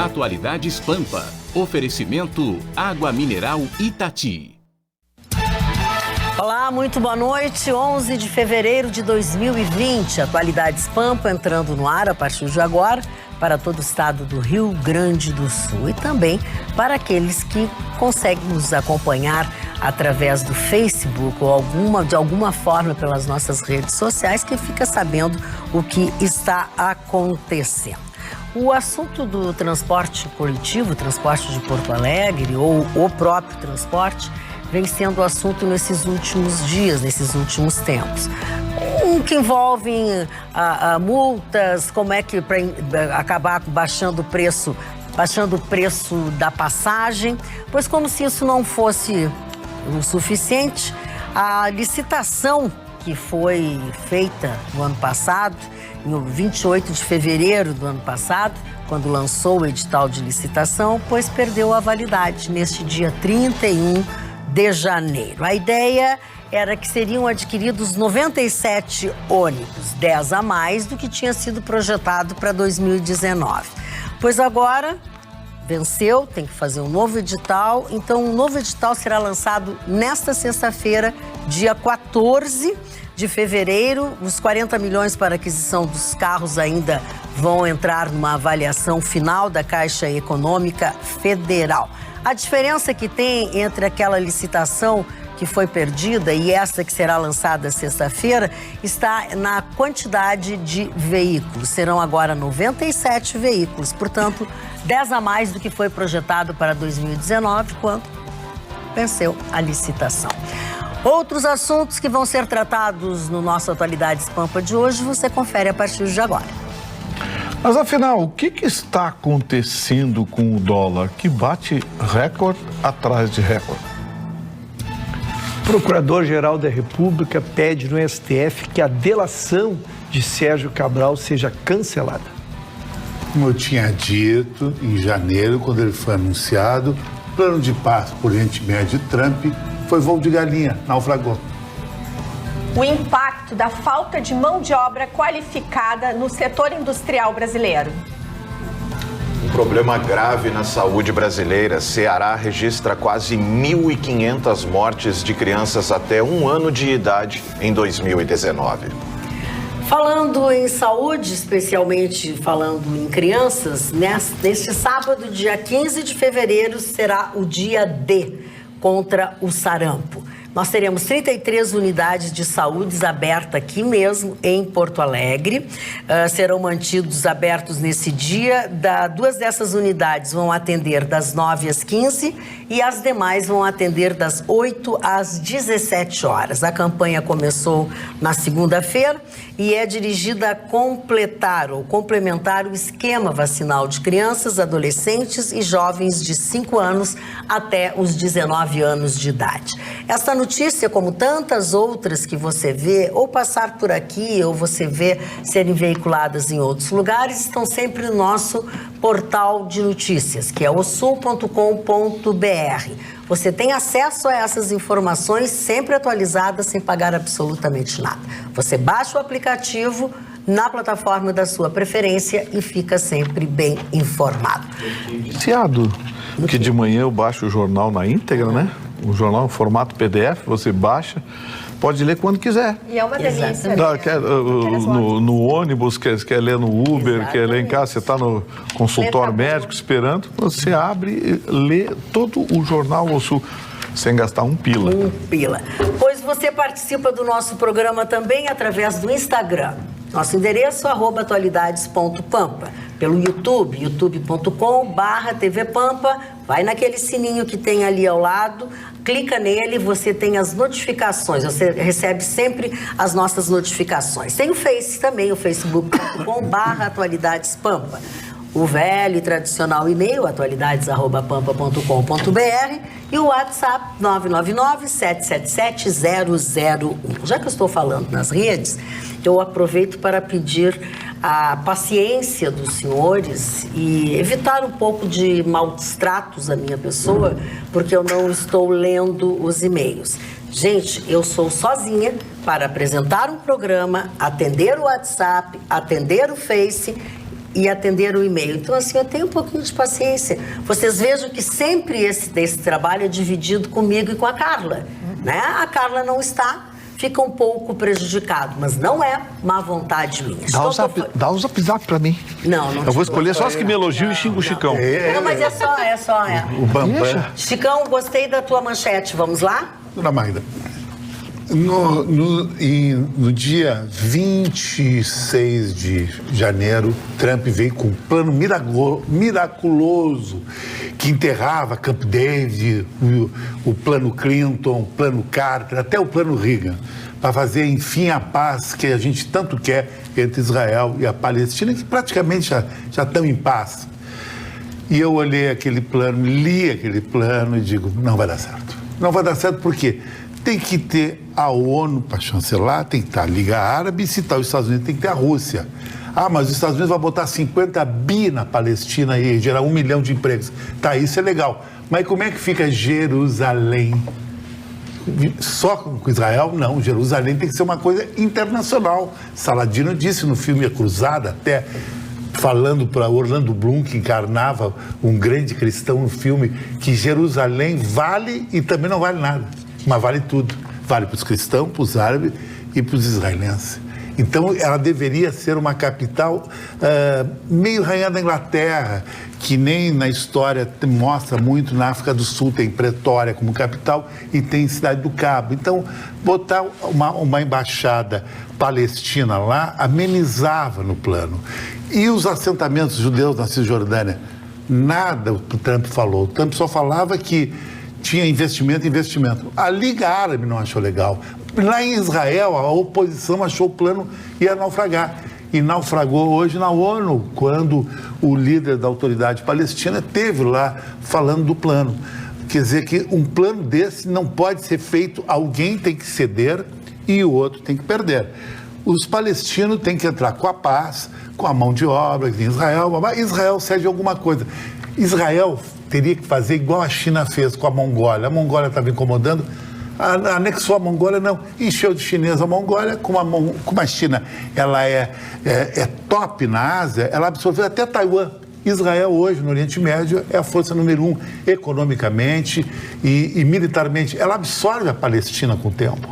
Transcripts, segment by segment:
Atualidades Pampa. Oferecimento Água Mineral Itati. Olá, muito boa noite. 11 de fevereiro de 2020. Atualidades Pampa entrando no ar a partir de agora para todo o estado do Rio Grande do Sul e também para aqueles que conseguem nos acompanhar através do Facebook ou de alguma forma pelas nossas redes sociais, que fica sabendo o que está acontecendo. O assunto do transporte coletivo, transporte de Porto Alegre ou o próprio transporte, vem sendo assunto nesses últimos dias, nesses últimos tempos. Que envolvem multas, como é que para acabar baixando o preço da passagem, pois como se isso não fosse o suficiente, a licitação que foi feita no ano passado, no 28 de fevereiro do ano passado, quando lançou o edital de licitação, pois perdeu a validade neste dia 31 de janeiro. A ideia era que seriam adquiridos 97 ônibus, 10 a mais do que tinha sido projetado para 2019. Pois agora venceu, tem que fazer um novo edital, então um novo edital será lançado nesta sexta-feira, dia 14 de fevereiro. Os 40 milhões para aquisição dos carros ainda vão entrar numa avaliação final da Caixa Econômica Federal. A diferença que tem entre aquela licitação que foi perdida e essa que será lançada sexta-feira está na quantidade de veículos. Serão agora 97 veículos, portanto, 10 a mais do que foi projetado para 2019, quando venceu a licitação. Outros assuntos que vão ser tratados no nosso Atualidades Pampa de hoje, você confere a partir de agora. Mas afinal, o que está acontecendo com o dólar que bate recorde atrás de recorde? O Procurador-Geral da República pede no STF que a delação de Sérgio Cabral seja cancelada. Como eu tinha dito, em janeiro, quando ele foi anunciado, o plano de paz por Oriente Médio de Trump foi voo de galinha, naufragou. O impacto da falta de mão de obra qualificada no setor industrial brasileiro. Um problema grave na saúde brasileira. Ceará registra quase 1.500 mortes de crianças até 1 ano de idade em 2019. Falando em saúde, especialmente falando em crianças, neste sábado, dia 15 de fevereiro, será o dia D contra o sarampo. Nós teremos 33 unidades de saúde abertas aqui mesmo em Porto Alegre. Serão mantidos abertos nesse dia. Duas dessas unidades vão atender das 9 às 15 e as demais vão atender das 8 às 17 horas. A campanha começou na segunda-feira e é dirigida a completar ou complementar o esquema vacinal de crianças, adolescentes e jovens de 5 anos até os 19 anos de idade. Esta notícia, como tantas outras que você vê, ou passar por aqui, ou você vê serem veiculadas em outros lugares, estão sempre no nosso portal de notícias, que é o sul.com.br. Você tem acesso a essas informações sempre atualizadas, sem pagar absolutamente nada. Você baixa o aplicativo na plataforma da sua preferência e fica sempre bem informado. Viciado, que de manhã eu baixo o jornal na íntegra, né? O jornal em formato PDF, você baixa, pode ler quando quiser. E é uma delícia. No ônibus, quer ler no Uber, exatamente. Quer ler em casa, você está no consultório médico esperando, você abre e lê todo o jornal ao sul, sem gastar um pila. Pois você participa do nosso programa também através do Instagram. Nosso endereço, @atualidades.pampa. Pelo YouTube, youtube.com/tvpampa. Vai naquele sininho que tem ali ao lado, clica nele, você tem as notificações, você recebe sempre as nossas notificações. Tem o Face também, o facebook.com/atualidadespampa. O velho e tradicional e-mail, atualidades@pampa.com.br, e o WhatsApp 999-777-001. Já que eu estou falando nas redes, eu aproveito para pedir a paciência dos senhores e evitar um pouco de maus tratos à minha pessoa, porque eu não estou lendo os e-mails. Gente, eu sou sozinha para apresentar um programa, atender o WhatsApp, atender o Face. e atender o e-mail. Então, assim, eu tenho um pouquinho de paciência. Vocês vejam que sempre esse trabalho é dividido comigo e com a Carla, né? A Carla não está, fica um pouco prejudicado, mas não é má vontade minha. Dá o zap pra mim. Não. Eu vou escolher só os que me elogiam e xingam o Chicão. Não, mas é só. O Bambam. Chicão, gostei da tua manchete. Vamos lá? Dona Magda, no dia 26 de janeiro, Trump veio com um plano miraculoso que enterrava Camp David, o plano Clinton, o plano Carter, até o plano Reagan, para fazer, enfim, a paz que a gente tanto quer entre Israel e a Palestina, que praticamente já estão em paz. E eu olhei aquele plano, li aquele plano e digo, não vai dar certo. Não vai dar certo por quê? Tem que ter a ONU para chancelar, tem que estar a Liga Árabe, e se está os Estados Unidos, tem que ter a Rússia. Ah, mas os Estados Unidos vão botar 50 bi na Palestina e gerar 1 milhão de empregos. Tá, isso é legal. Mas como é que fica Jerusalém? Só com Israel? Não, Jerusalém tem que ser uma coisa internacional. Saladino disse no filme A Cruzada, até falando para Orlando Bloom, que encarnava um grande cristão no filme, que Jerusalém vale e também não vale nada. Mas vale tudo. Vale para os cristãos, para os árabes e para os israelenses. Então, ela deveria ser uma capital meio rainha da Inglaterra, que nem na história mostra muito. Na África do Sul tem Pretória como capital e tem Cidade do Cabo. Então, botar uma embaixada palestina lá amenizava no plano. E os assentamentos judeus na Cisjordânia? Nada o Trump falou. O Trump só falava que tinha investimento. A Liga Árabe não achou legal. Lá em Israel, a oposição achou o plano ia naufragar. E naufragou hoje na ONU, quando o líder da autoridade palestina esteve lá falando do plano. Quer dizer que um plano desse não pode ser feito, alguém tem que ceder e o outro tem que perder. Os palestinos têm que entrar com a paz, com a mão de obra em Israel. Israel cede alguma coisa. Israel teria que fazer igual a China fez com a Mongólia. A Mongólia estava incomodando, anexou a Mongólia, não, encheu de chinês a Mongólia, como a China ela é top na Ásia, ela absorveu até Taiwan. Israel hoje, no Oriente Médio, é a força número 1 economicamente e militarmente. Ela absorve a Palestina com o tempo.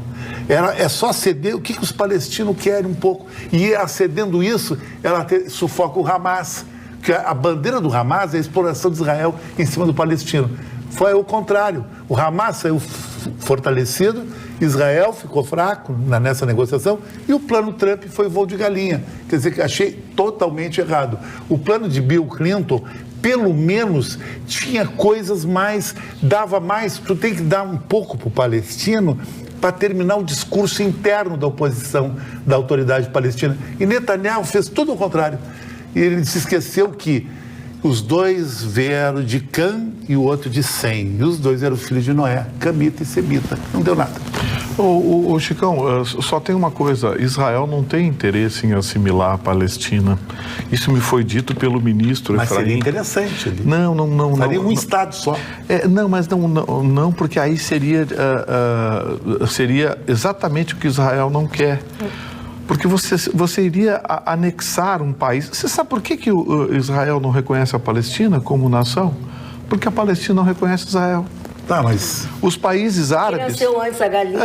Ela é só ceder o que os palestinos querem um pouco. E cedendo isso, ela sufoca o Hamas. Que a bandeira do Hamas é a exploração de Israel em cima do palestino. Foi o contrário. O Hamas saiu fortalecido, Israel ficou fraco nessa negociação e o plano Trump foi voo de galinha. Quer dizer, que achei totalmente errado. O plano de Bill Clinton, pelo menos, tinha coisas mais, dava mais. Tu tem que dar um pouco para o palestino para terminar o discurso interno da oposição da autoridade palestina. E Netanyahu fez tudo o contrário. E ele se esqueceu que os dois vieram de Cã e o outro de Sem. E os dois eram filhos de Noé, Camita e Semita. Não deu nada. Ô Chicão, só tem uma coisa. Israel não tem interesse em assimilar a Palestina. Isso me foi dito pelo ministro Mas Efraim. seria interessante ali. Não. Faria um estado só. Mas não, porque aí seria exatamente o que Israel não quer. Porque você iria anexar um país. Você sabe por que o Israel não reconhece a Palestina como nação? Porque a Palestina não reconhece Israel. Tá, mas os países árabes... Quem nasceu antes a galinha?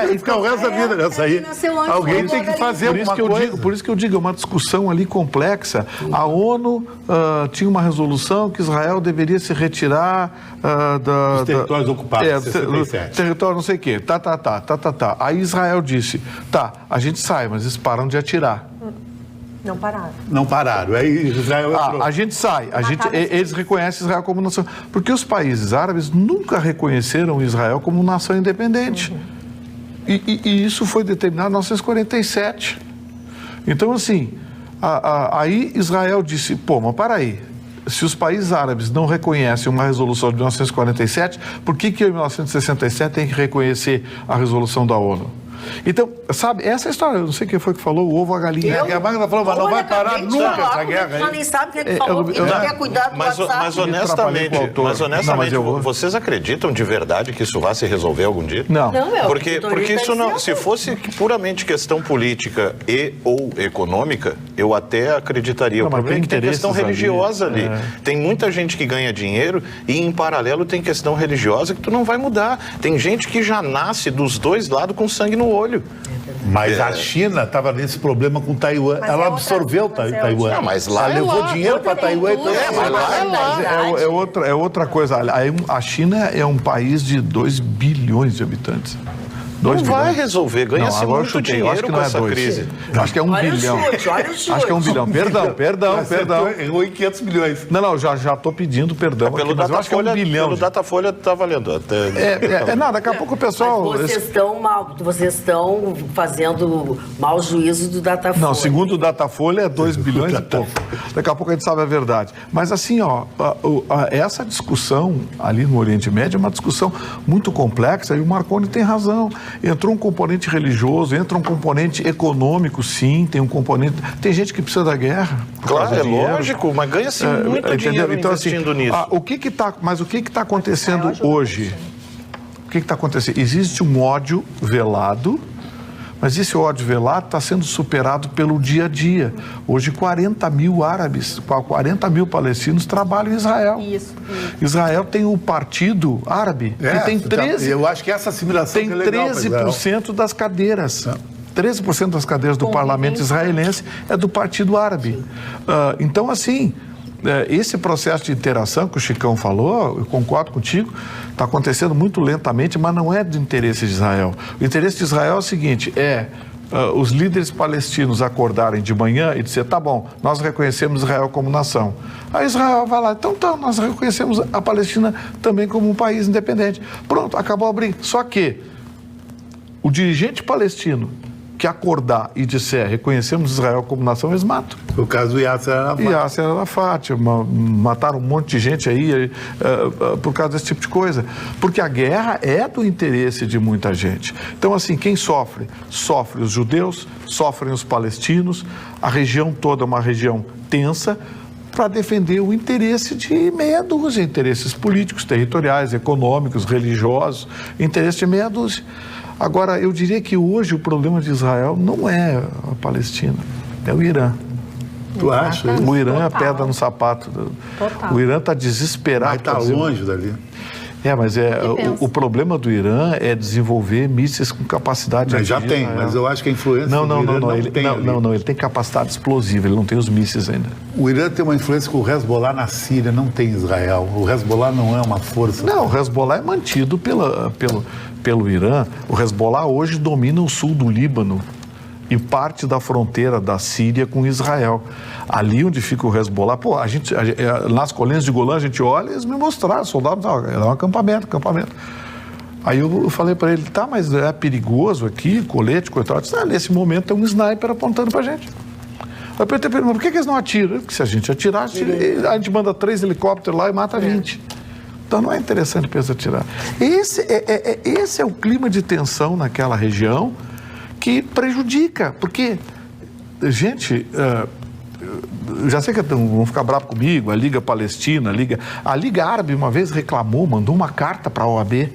Ele fica o resto da vida nessa aí. Alguém tem que fazer alguma coisa. Por isso que eu digo, é uma discussão ali complexa. A ONU tinha uma resolução que Israel deveria se retirar dos territórios ocupados, 67. Território não sei o quê. Tá. Aí Israel disse, a gente sai, mas eles param de atirar. Não pararam. Aí Israel a gente sai, eles reconhecem Israel como nação. Porque os países árabes nunca reconheceram Israel como nação independente. E isso foi determinado em 1947. Então, assim, aí Israel disse, mas para aí, se os países árabes não reconhecem uma resolução de 1947, por que em 1967 tem que reconhecer a resolução da ONU? Então, sabe, essa história, eu não sei quem foi que falou, o ovo, a galinha. A Magda falou, mas não vai parar nunca essa guerra Já aí. nem sabe quem falou, que quer cuidar do WhatsApp. Mas honestamente, vocês acreditam de verdade que isso vai se resolver algum dia? Não. Porque isso não, se fosse puramente questão política e ou econômica, eu até acreditaria. O problema é que tem questão religiosa ali. Tem muita gente que ganha dinheiro e em paralelo tem questão religiosa que tu não vai mudar. Tem gente que já nasce dos dois lados com sangue no olho. Mas a China estava nesse problema com Taiwan. Ela absorveu Taiwan. Não, mas lá ela levou dinheiro para Taiwan. É outra coisa. A China é um país de 2 bilhões de habitantes. Não vai resolver, ganha-se muito dinheiro com essa crise. Acho que é 1 bilhão. Olha o chute. Acho que é 1 bilhão. Perdão. Errou em 500 milhões. Não, já estou pedindo perdão. Pelo Mas eu acho que é 1 bilhão. Pelo Datafolha está valendo. Não, daqui a pouco o pessoal... Mas vocês estão fazendo mau juízo do Datafolha. Não, segundo o Datafolha é 2 bilhões e pouco. Daqui a pouco a gente sabe a verdade. Mas assim, essa discussão ali no Oriente Médio é uma discussão muito complexa e o Marconi tem razão. Entrou um componente religioso, entra um componente econômico, sim, tem um componente... Tem gente que precisa da guerra. Claro, é lógico, mas ganha-se muito dinheiro então, investindo nisso. Mas o que está acontecendo hoje? O que está acontecendo? Existe um ódio velado, mas esse ódio velado está sendo superado pelo dia a dia. Hoje, 40 mil árabes, 40 mil palestinos trabalham em Israel. Isso. Israel tem o Partido Árabe, que tem 13... Eu acho que essa assimilação tem 13% das cadeiras. 13% das cadeiras do parlamento israelense é do Partido Árabe. Então, assim... Esse processo de interação que o Chicão falou, eu concordo contigo, está acontecendo muito lentamente, mas não é do interesse de Israel. O interesse de Israel é o seguinte, os líderes palestinos acordarem de manhã e dizer, tá bom, nós reconhecemos Israel como nação. Aí Israel vai lá, então nós reconhecemos a Palestina também como um país independente. Pronto, acabou a briga. Só que o dirigente palestino que acordar e disser, reconhecemos Israel como nação, eles matam. O caso do Yasser Arafat, mataram um monte de gente aí por causa desse tipo de coisa. Porque a guerra é do interesse de muita gente. Então, assim, quem sofre? Sofrem os judeus, sofrem os palestinos, a região toda é uma região tensa, para defender o interesse de meia dúzia, interesses políticos, territoriais, econômicos, religiosos, interesse de meia dúzia. Agora, eu diria que hoje o problema de Israel não é a Palestina, é o Irã. Tu acha? O Irã é a pedra no sapato. O Irã está desesperado. Mas está longe dali. Mas o problema do Irã é desenvolver mísseis com capacidade de já tem, mas eu acho que a influência do Irã não, ele tem capacidade explosiva, ele não tem os mísseis ainda. O Irã tem uma influência com o Hezbollah na Síria, não tem Israel. O Hezbollah não é uma força. Não, o Hezbollah é mantido pelo Irã. O Hezbollah hoje domina o sul do Líbano e parte da fronteira da Síria com Israel. Ali onde fica o Hezbollah, nas colinas de Golã, a gente olha e eles me mostraram, soldados, é um acampamento. Aí eu falei para ele, tá, mas é perigoso aqui, colete, coitado. Eu disse, nesse momento tem um sniper apontando pra gente. Aí eu perguntei pra ele, mas por que eles não atiram? Porque se a gente atirar, a gente manda 3 helicópteros lá e mata 20. Então não é interessante pensar atirar. Esse é o clima de tensão naquela região que prejudica, porque, gente, já sei que vão ficar bravos comigo, a Liga Palestina, a Liga Árabe uma vez reclamou, mandou uma carta para a OAB,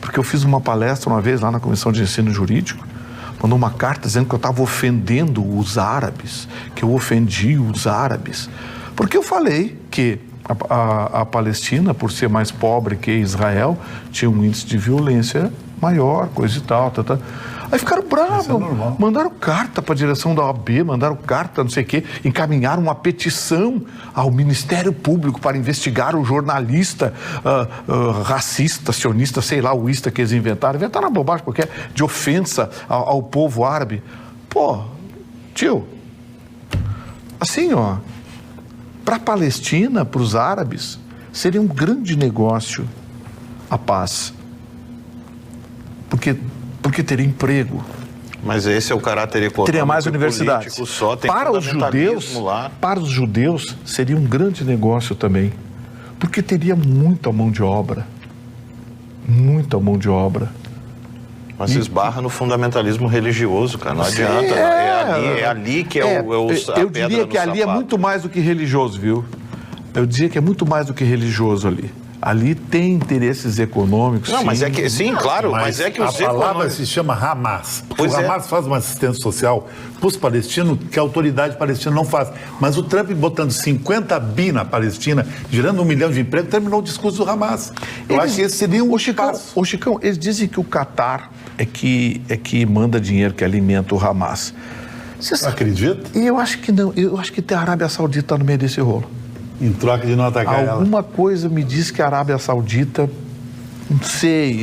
porque eu fiz uma palestra uma vez lá na Comissão de Ensino Jurídico, mandou uma carta dizendo que eu estava ofendendo os árabes, que eu ofendi os árabes, porque eu falei que a Palestina, por ser mais pobre que Israel, tinha um índice de violência maior, coisa e tal. Aí ficaram bravos, mandaram carta para a direção da OAB, mandaram carta, não sei o quê, encaminharam uma petição ao Ministério Público para investigar o jornalista racista, sionista, sei lá, o ista que eles inventaram uma bobagem qualquer, de ofensa ao povo árabe. Pô, tio, assim, para a Palestina, para os árabes, seria um grande negócio a paz. Porque teria emprego. Mas esse é o caráter econômico. Teria mais universidades. Só tem para os judeus, seria um grande negócio também. Porque teria muita mão de obra. Muita mão de obra. Mas esbarra no fundamentalismo religioso, cara, não adianta. É ali que é o eu diria que ali é muito mais do que religioso, viu? Eu diria que é muito mais do que religioso ali. Ali tem interesses econômicos. Não, mas é que, sim, claro, mas é que os a palavra se chama Hamas. O Hamas faz uma assistência social para os palestinos que a autoridade palestina não faz. Mas o Trump botando 50 bi na Palestina, gerando 1 milhão de empregos, terminou o discurso do Hamas. Eu acho que esse seria um passo. Ô Chicão, eles dizem que o Catar é que manda dinheiro, que alimenta o Hamas. Você acredita? E eu acho que não. Eu acho que tem a Arábia Saudita no meio desse rolo. Em troca de não atacar Alguma coisa me diz que a Arábia Saudita, não sei,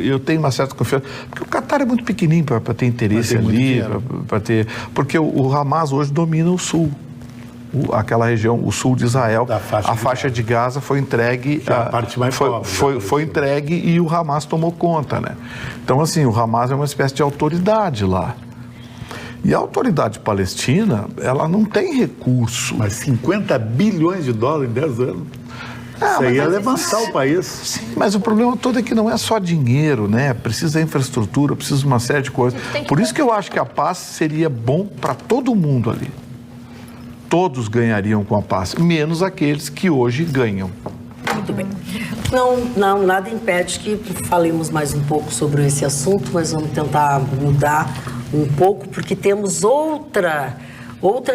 eu tenho uma certa confiança, porque o Catar é muito pequenininho para ter interesse ali, porque o Hamas hoje domina o sul, aquela região, o sul de Israel, a faixa de Gaza foi entregue, a parte mais pobre, foi entregue e o Hamas tomou conta, né? Então assim, o Hamas é uma espécie de autoridade lá. E a autoridade palestina, ela não tem recurso. Mas 50 bilhões de dólares em 10 anos. Isso aí ia levantar o país. Sim, mas o problema todo é que não é só dinheiro, né? Precisa de infraestrutura, precisa de uma série de coisas. Por isso que eu acho que a paz seria bom para todo mundo ali. Todos ganhariam com a paz, menos aqueles que hoje ganham. Muito bem. Não, nada impede que falemos mais um pouco sobre esse assunto, mas vamos tentar mudar um pouco, porque temos outra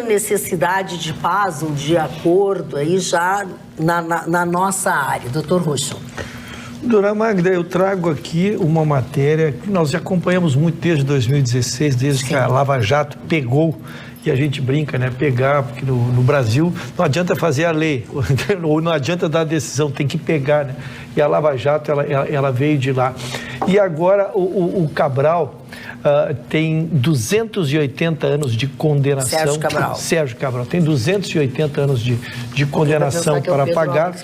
necessidade de paz ou de acordo aí já na nossa área. Doutor Roxo. Dona Magda, eu trago aqui uma matéria que nós já acompanhamos muito desde 2016, desde que a Lava Jato pegou, e a gente brinca, né, pegar, porque no Brasil não adianta fazer a lei, ou não adianta dar a decisão, tem que pegar, né? E a Lava Jato, ela veio de lá. E agora o Cabral tem 280 anos de condenação. Sérgio Cabral tem 280 anos de condenação para pagar.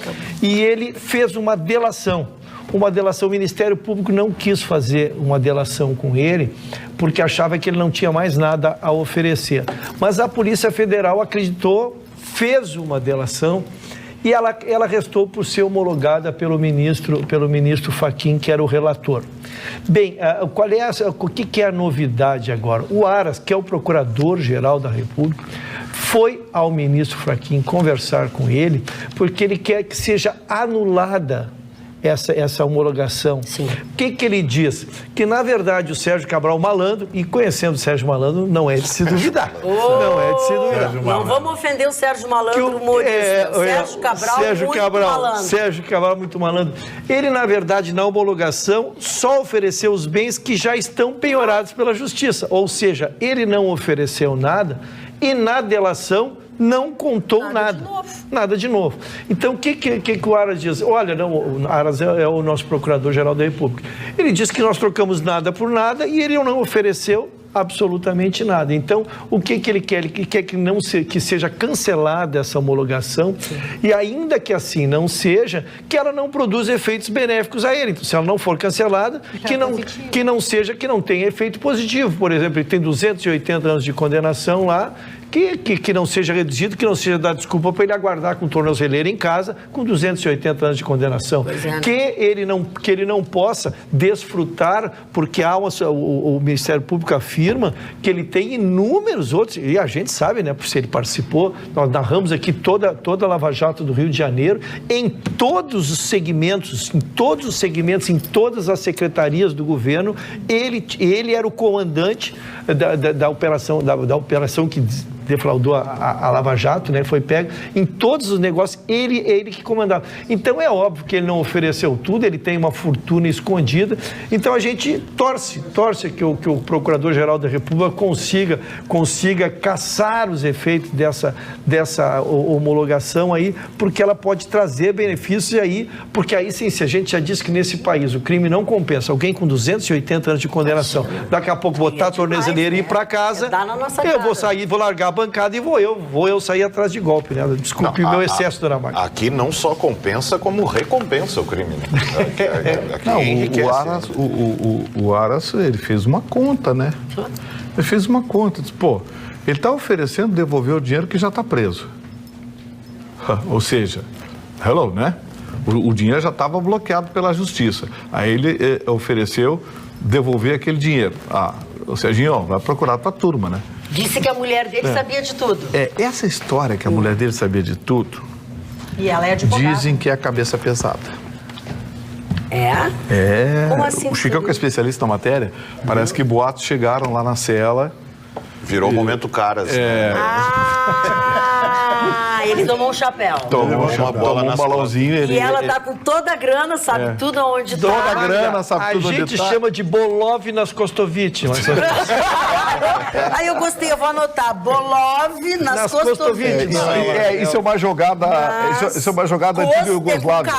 E ele fez uma delação. O Ministério Público não quis fazer uma delação com ele, porque achava que ele não tinha mais nada a oferecer. Mas a Polícia Federal acreditou, fez uma delação, e ela restou por ser homologada pelo ministro Fachin, que era o relator. Bem, o que é a novidade agora? O Aras, que é o Procurador-Geral da República, foi ao ministro Fachin conversar com ele, porque ele quer que seja anulada essa homologação. Sim. O que ele diz? Que, na verdade, o Sérgio Cabral Malandro, e conhecendo o Sérgio Malandro, não é de se duvidar. Não é de se duvidar. Não vamos ofender o Sérgio Malandro, humorista. Sérgio Cabral, Sérgio Cabral, muito malandro. Ele, na verdade, na homologação, só ofereceu os bens que já estão penhorados pela Justiça. Ou seja, ele não ofereceu nada e, na delação, não contou nada de novo. Então, o que o Aras diz? Olha, não, o Aras é o nosso Procurador-Geral da República. Ele diz que nós trocamos nada por nada e ele não ofereceu absolutamente nada. Então, o que ele quer? Ele quer que seja cancelada essa homologação. Sim. E ainda que assim não seja, que ela não produza efeitos benéficos a ele. Então, se ela não for cancelada, que não tenha efeito positivo. Por exemplo, ele tem 280 anos de condenação lá, que não seja reduzido, que não seja dar desculpa para ele aguardar com tornozeleira em casa com 280 anos de condenação. Que ele não possa desfrutar, porque o Ministério Público afirma que ele tem inúmeros outros, e a gente sabe, né, se ele participou, nós narramos aqui toda a Lava Jato do Rio de Janeiro, em todos os segmentos, em todas as secretarias do governo, ele era o comandante da operação que defraudou a Lava Jato, né? Foi pego em todos os negócios, ele que comandava. Então é óbvio que ele não ofereceu tudo, ele tem uma fortuna escondida. Então a gente torce que o Procurador-Geral da República consiga caçar os efeitos dessa homologação aí, porque ela pode trazer benefícios aí, porque aí sim, se a gente já disse que nesse país o crime não compensa, alguém com 280 anos de condenação, daqui a pouco botar a tornozeleira e ir para casa, eu vou sair, vou largar a bancada e vou eu sair atrás de golpe, né? Desculpe o meu excesso, dona Magda. Aqui não só compensa, como recompensa o crime. O Aras, ele fez uma conta, né? Ele fez uma conta, disse, ele está oferecendo devolver o dinheiro que já está preso. Ou seja, né? O dinheiro já estava bloqueado pela justiça. Aí ele ofereceu devolver aquele dinheiro. O Serginho, vai procurar tua turma, né? Disse que a mulher dele sabia de tudo. Essa história que a mulher dele sabia de tudo, E ela é advogada. dizem que é a cabeça pesada. Como assim? O Chicão, que é especialista na matéria, parece que boatos chegaram lá na cela. Virou o momento caras. Ele tomou um chapéu. Tomou um balãozinho. E ela tá com toda a grana, sabe tudo onde tá. Toda a grana, sabe tudo onde tá. A gente chama de Bolov Nascostovich. Aí eu gostei, eu vou anotar. Bolov Nascostovich. Isso é uma jogada. Isso é uma jogada antiga Iugoslávia.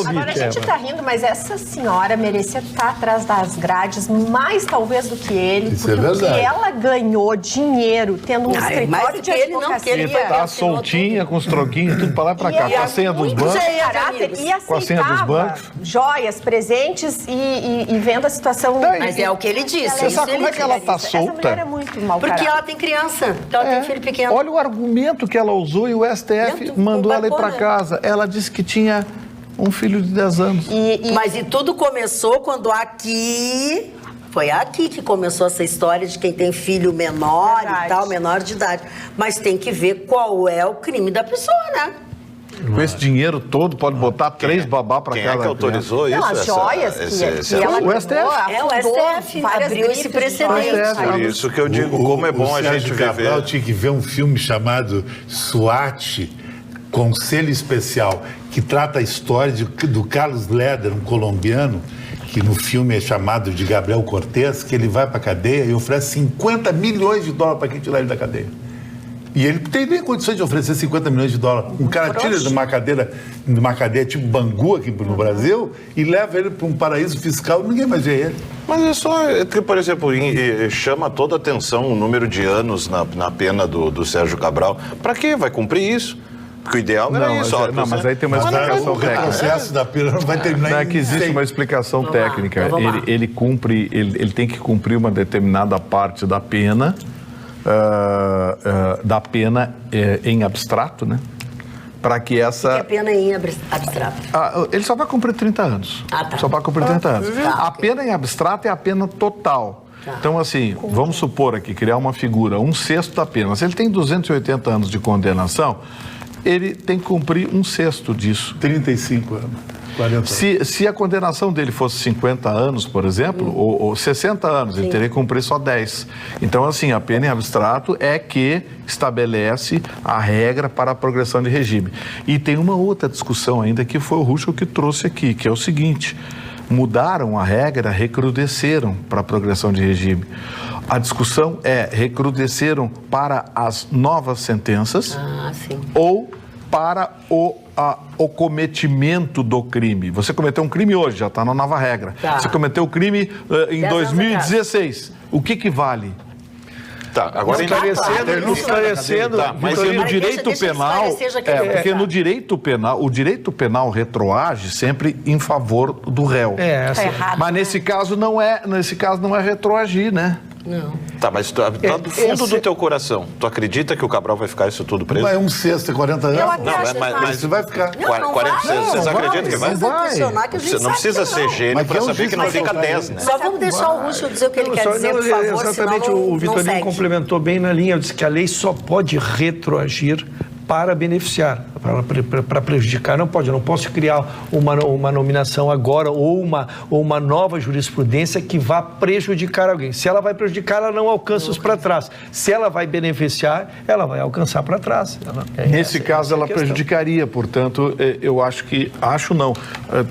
Agora a gente tá rindo, mas essa senhora merecia estar atrás das grades mais talvez do que ele. Isso é porque verdade. ela ganhou dinheiro tendo um escritório de ele não, que ele advocacia. Tá soltinha, com os troquinhos, tudo pra lá e pra cá. Com a senha dos bancos. E Com a senha dos aceitava bancos. joias, presentes e vendo a situação... Mas é o que ele disse. Você sabe como é que ela tá Essa mulher solta? é muito mau Porque caráter. ela tem criança. Ela tem filho pequeno. Olha o argumento que ela usou e o STF Dentro do mandou ela ir pra balcão, né? casa. Ela disse que tinha um filho de 10 anos. Mas tudo começou quando aqui... Foi aqui que começou essa história de quem tem filho menor Verdade. e tal, menor de idade. Mas tem que ver qual é o crime da pessoa, né? Com esse dinheiro todo, pode botar 3 babá pra Quem cada é que autorizou isso? As joias que ela O STF. ganhou, O STF várias abriu esse grifes de precedente. joias. Por isso que eu digo, como é bom a gente Sérgio Cabral viver. tinha que ver um filme chamado SWAT, Conselho Especial, que trata a história do Carlos Leder, um colombiano, que no filme é chamado de Gabriel Cortez, que ele vai para a cadeia e oferece 50 milhões de dólares para quem tirar ele da cadeia. E ele não tem nem condições de oferecer 50 milhões de dólares. Um cara tira de uma cadeia tipo Bangu aqui no Brasil e leva ele para um paraíso fiscal e ninguém mais vê ele. Mas é só que, por exemplo, chama toda a atenção o número de anos na pena do Sérgio Cabral. Para quê? Vai cumprir isso? Porque o ideal era isso. Mas aí tem uma Mas explicação o técnica. processo da pena não vai terminar Não é em que existe 100. uma explicação Vamos lá, técnica. então vamos lá. Ele tem que cumprir uma determinada parte da pena, em abstrato, né? Para que essa... Que é pena em abstrato. Ele só vai cumprir 30 anos. Ah, tá. Só vai cumprir 30 anos. Tá, A ok. pena em abstrato é a pena total. Tá. Então, assim, vamos supor aqui, criar uma figura, 1/6 da pena. Se ele tem 280 anos de condenação, ele tem que cumprir 1/6 disso. 35 anos, 40 anos. Se a condenação dele fosse 50 anos, por exemplo, ou 60 anos, ele teria que cumprir só 10. Então, assim, a pena em abstrato é que estabelece a regra para a progressão de regime. E tem uma outra discussão ainda que foi o Ruschel que trouxe aqui, que é o seguinte: mudaram a regra, recrudesceram para a progressão de regime. A discussão é, recrudesceram para as novas sentenças Sim. ou para o cometimento do crime. Você cometeu um crime hoje, já está na nova regra. Tá. Você cometeu o crime em 10 anos 2016. O que vale? Tá, agora Esclarecendo, Tá, mas Porque no Mas direito deixa ele penal, esclarecer, já que ele porque vai no direito penal, o direito penal retroage sempre em favor do réu. Tá errado. Mas nesse caso não é retroagir, né? Não. Tá, mas tá do fundo do teu coração. Tu acredita que o Cabral vai ficar isso tudo preso? Vai 1/6, 40 anos. Eu até Não, acho mas Isso vai ficar. Não 40, vai. vocês Não acreditam vai, que vai? não vai. Funcionar, que a gente Você não sabe precisa que ser não. gênio Mas para que é um saber que não juiz fica vai 10, né? Só vamos deixar o Ruschel dizer o que ele quer dizer, por favor, exatamente, senão o não Vitorino segue. complementou bem na linha, disse que a lei só pode retroagir para beneficiar, para prejudicar não pode. Eu não posso criar uma nominação agora ou uma nova jurisprudência que vá prejudicar alguém. Se ela vai prejudicar, ela não alcança os para trás. Se ela vai beneficiar, ela vai alcançar para trás. Nesse caso, ela prejudicaria, portanto, eu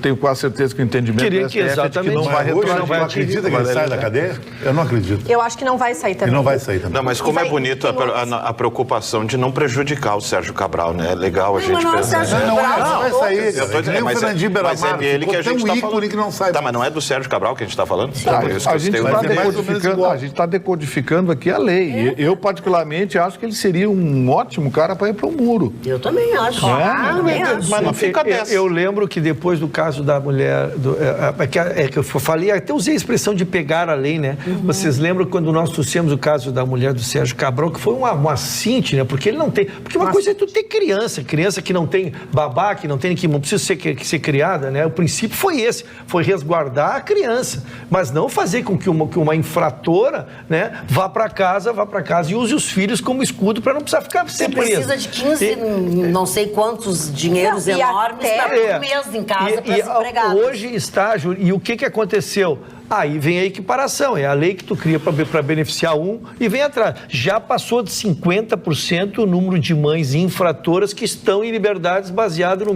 tenho quase certeza que o entendimento Queria do que STF é de que exatamente. não vai Mas hoje retroagir. não vai acredita que ele sai da cadeia? Eu não acredito. Eu acho que não vai sair também. Ele não vai sair também. Não, mas como Vai- é bonito a preocupação de não prejudicar o Sérgio Cabral, né? É legal a gente mas não é o pensar. Sérgio Não, Cabral, não vai todos. sair. Eu tô É que nem dizendo, o Fernandinho mas é Beiramar. dele que a Ficou gente tão está falando. ícone que não sai. Tá, mas não é do Sérgio Cabral que a gente está falando? Tá, Por isso que a eu gente tenho- Mas é mais ou menos igual. está decodificando aqui a lei. Eu, particularmente, acho que ele seria um ótimo cara para ir para o muro. Eu também acho. Também acho. Mas não fica dessa. Eu lembro que depois do caso da mulher, que eu falei, até usei a expressão de pegar a lei, né? Vocês lembram quando nós trouxemos o caso da mulher do Sérgio Cabral, que foi uma cinte, né? Porque ele não tem... Porque uma coisa é tu ter criança criança que não tem babá, que não precisa ser criada, né? O princípio foi esse, foi resguardar a criança, mas não fazer com que uma infratora, né, vá para casa e use os filhos como escudo para não precisar ficar ser presa. Precisa de 15, não sei quantos dinheiros enormes para um mês em casa para as empregadas. Hoje está, e o que aconteceu? Aí vem a equiparação, é a lei que tu cria para beneficiar um e vem atrás. Já passou de 50% o número de mães infratoras que estão em liberdades baseado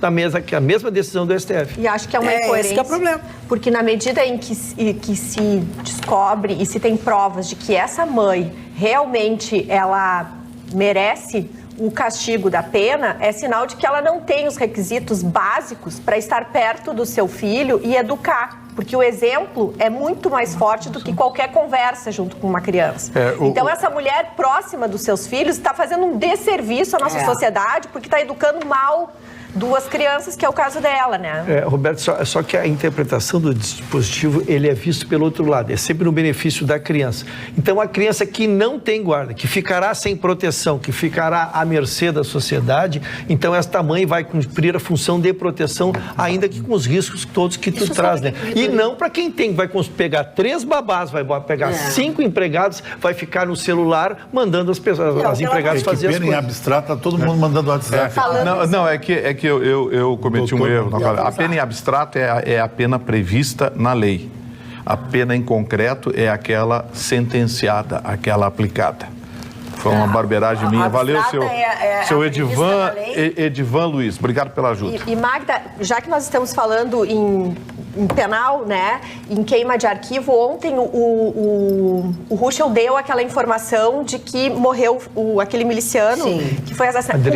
na mesma decisão do STF. E acho que é uma incoerência. Esse que é o problema. Porque na medida em que se descobre e se tem provas de que essa mãe realmente ela merece o castigo da pena, é sinal de que ela não tem os requisitos básicos para estar perto do seu filho e educar. Porque o exemplo é muito mais forte do que qualquer conversa junto com uma criança. Então, essa mulher próxima dos seus filhos está fazendo um desserviço à nossa sociedade porque está educando mal duas crianças, que é o caso dela, né? Roberto, só que a interpretação do dispositivo, ele é visto pelo outro lado, é sempre no benefício da criança. Então, a criança que não tem guarda, que ficará sem proteção, que ficará à mercê da sociedade, então esta mãe vai cumprir a função de proteção, ainda que com os riscos todos que tu traz, né? E não para quem vai pegar 3 babás, vai pegar 5 empregados, vai ficar no celular mandando as pessoas, as empregadas fazer as coisas. Em abstrato, tá todo mundo mandando WhatsApp. É que eu cometi um erro. A pena em abstrato é a pena prevista na lei. A pena em concreto é aquela sentenciada, aquela aplicada. Foi uma barbeiragem minha. Valeu, seu Edivan Luiz. Obrigado pela ajuda. E Magda, já que nós estamos falando em penal, né, em queima de arquivo, ontem o Ruschel deu aquela informação de que morreu aquele miliciano que foi assassinado.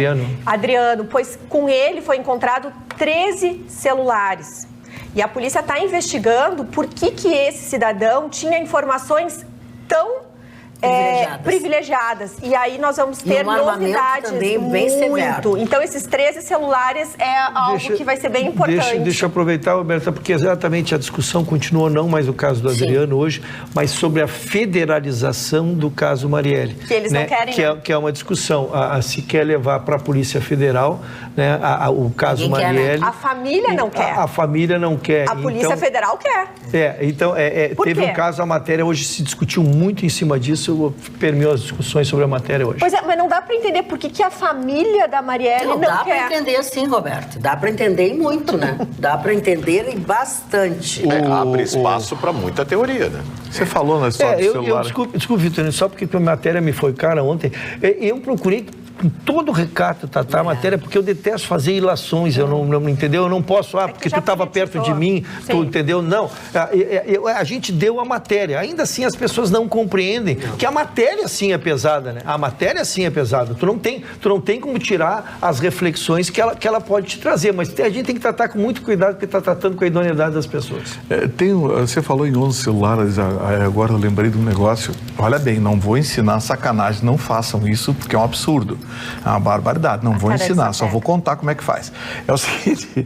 Adriano, pois com ele foi encontrado 13 celulares. E a polícia está investigando por que esse cidadão tinha informações tão privilegiadas. E aí nós vamos ter novidades bem severo. Então, esses 13 celulares é algo que vai ser bem importante. Deixa eu aproveitar, Roberta, porque exatamente a discussão continua, não mais o caso do Adriano hoje, mas sobre a federalização do caso Marielle. Que eles não querem, que é uma discussão. Se quer levar para a Polícia Federal, né, o caso Marielle. A família não quer. A família não quer. A Polícia Federal quer. Teve um caso, a matéria hoje se discutiu muito em cima disso, permeou as discussões sobre a matéria hoje. Pois é, mas não dá para entender por que a família da Marielle não quer. Dá para entender sim, Roberto. Dá para entender e muito, né? Dá para entender e bastante. Abre espaço para muita teoria, né? Você falou na história do celular. Desculpe, Vitor, só porque a matéria me foi cara ontem. Eu procurei com todo o recato tratar a matéria, porque eu detesto fazer ilações, eu não entendeu? Eu não posso, porque tu estava perto de mim, tu entendeu? Não, a gente deu a matéria, ainda assim as pessoas não compreendem que a matéria sim é pesada, né? A matéria sim é pesada, tu não tem como tirar as reflexões que ela pode te trazer, mas a gente tem que tratar com muito cuidado, porque está tratando com a idoneidade das pessoas. Você falou em 11 celulares, agora eu lembrei de um negócio, olha bem, não vou ensinar sacanagem, não façam isso, porque é um absurdo. É uma barbaridade, não vou ensinar, só vou contar como é que faz. É o seguinte,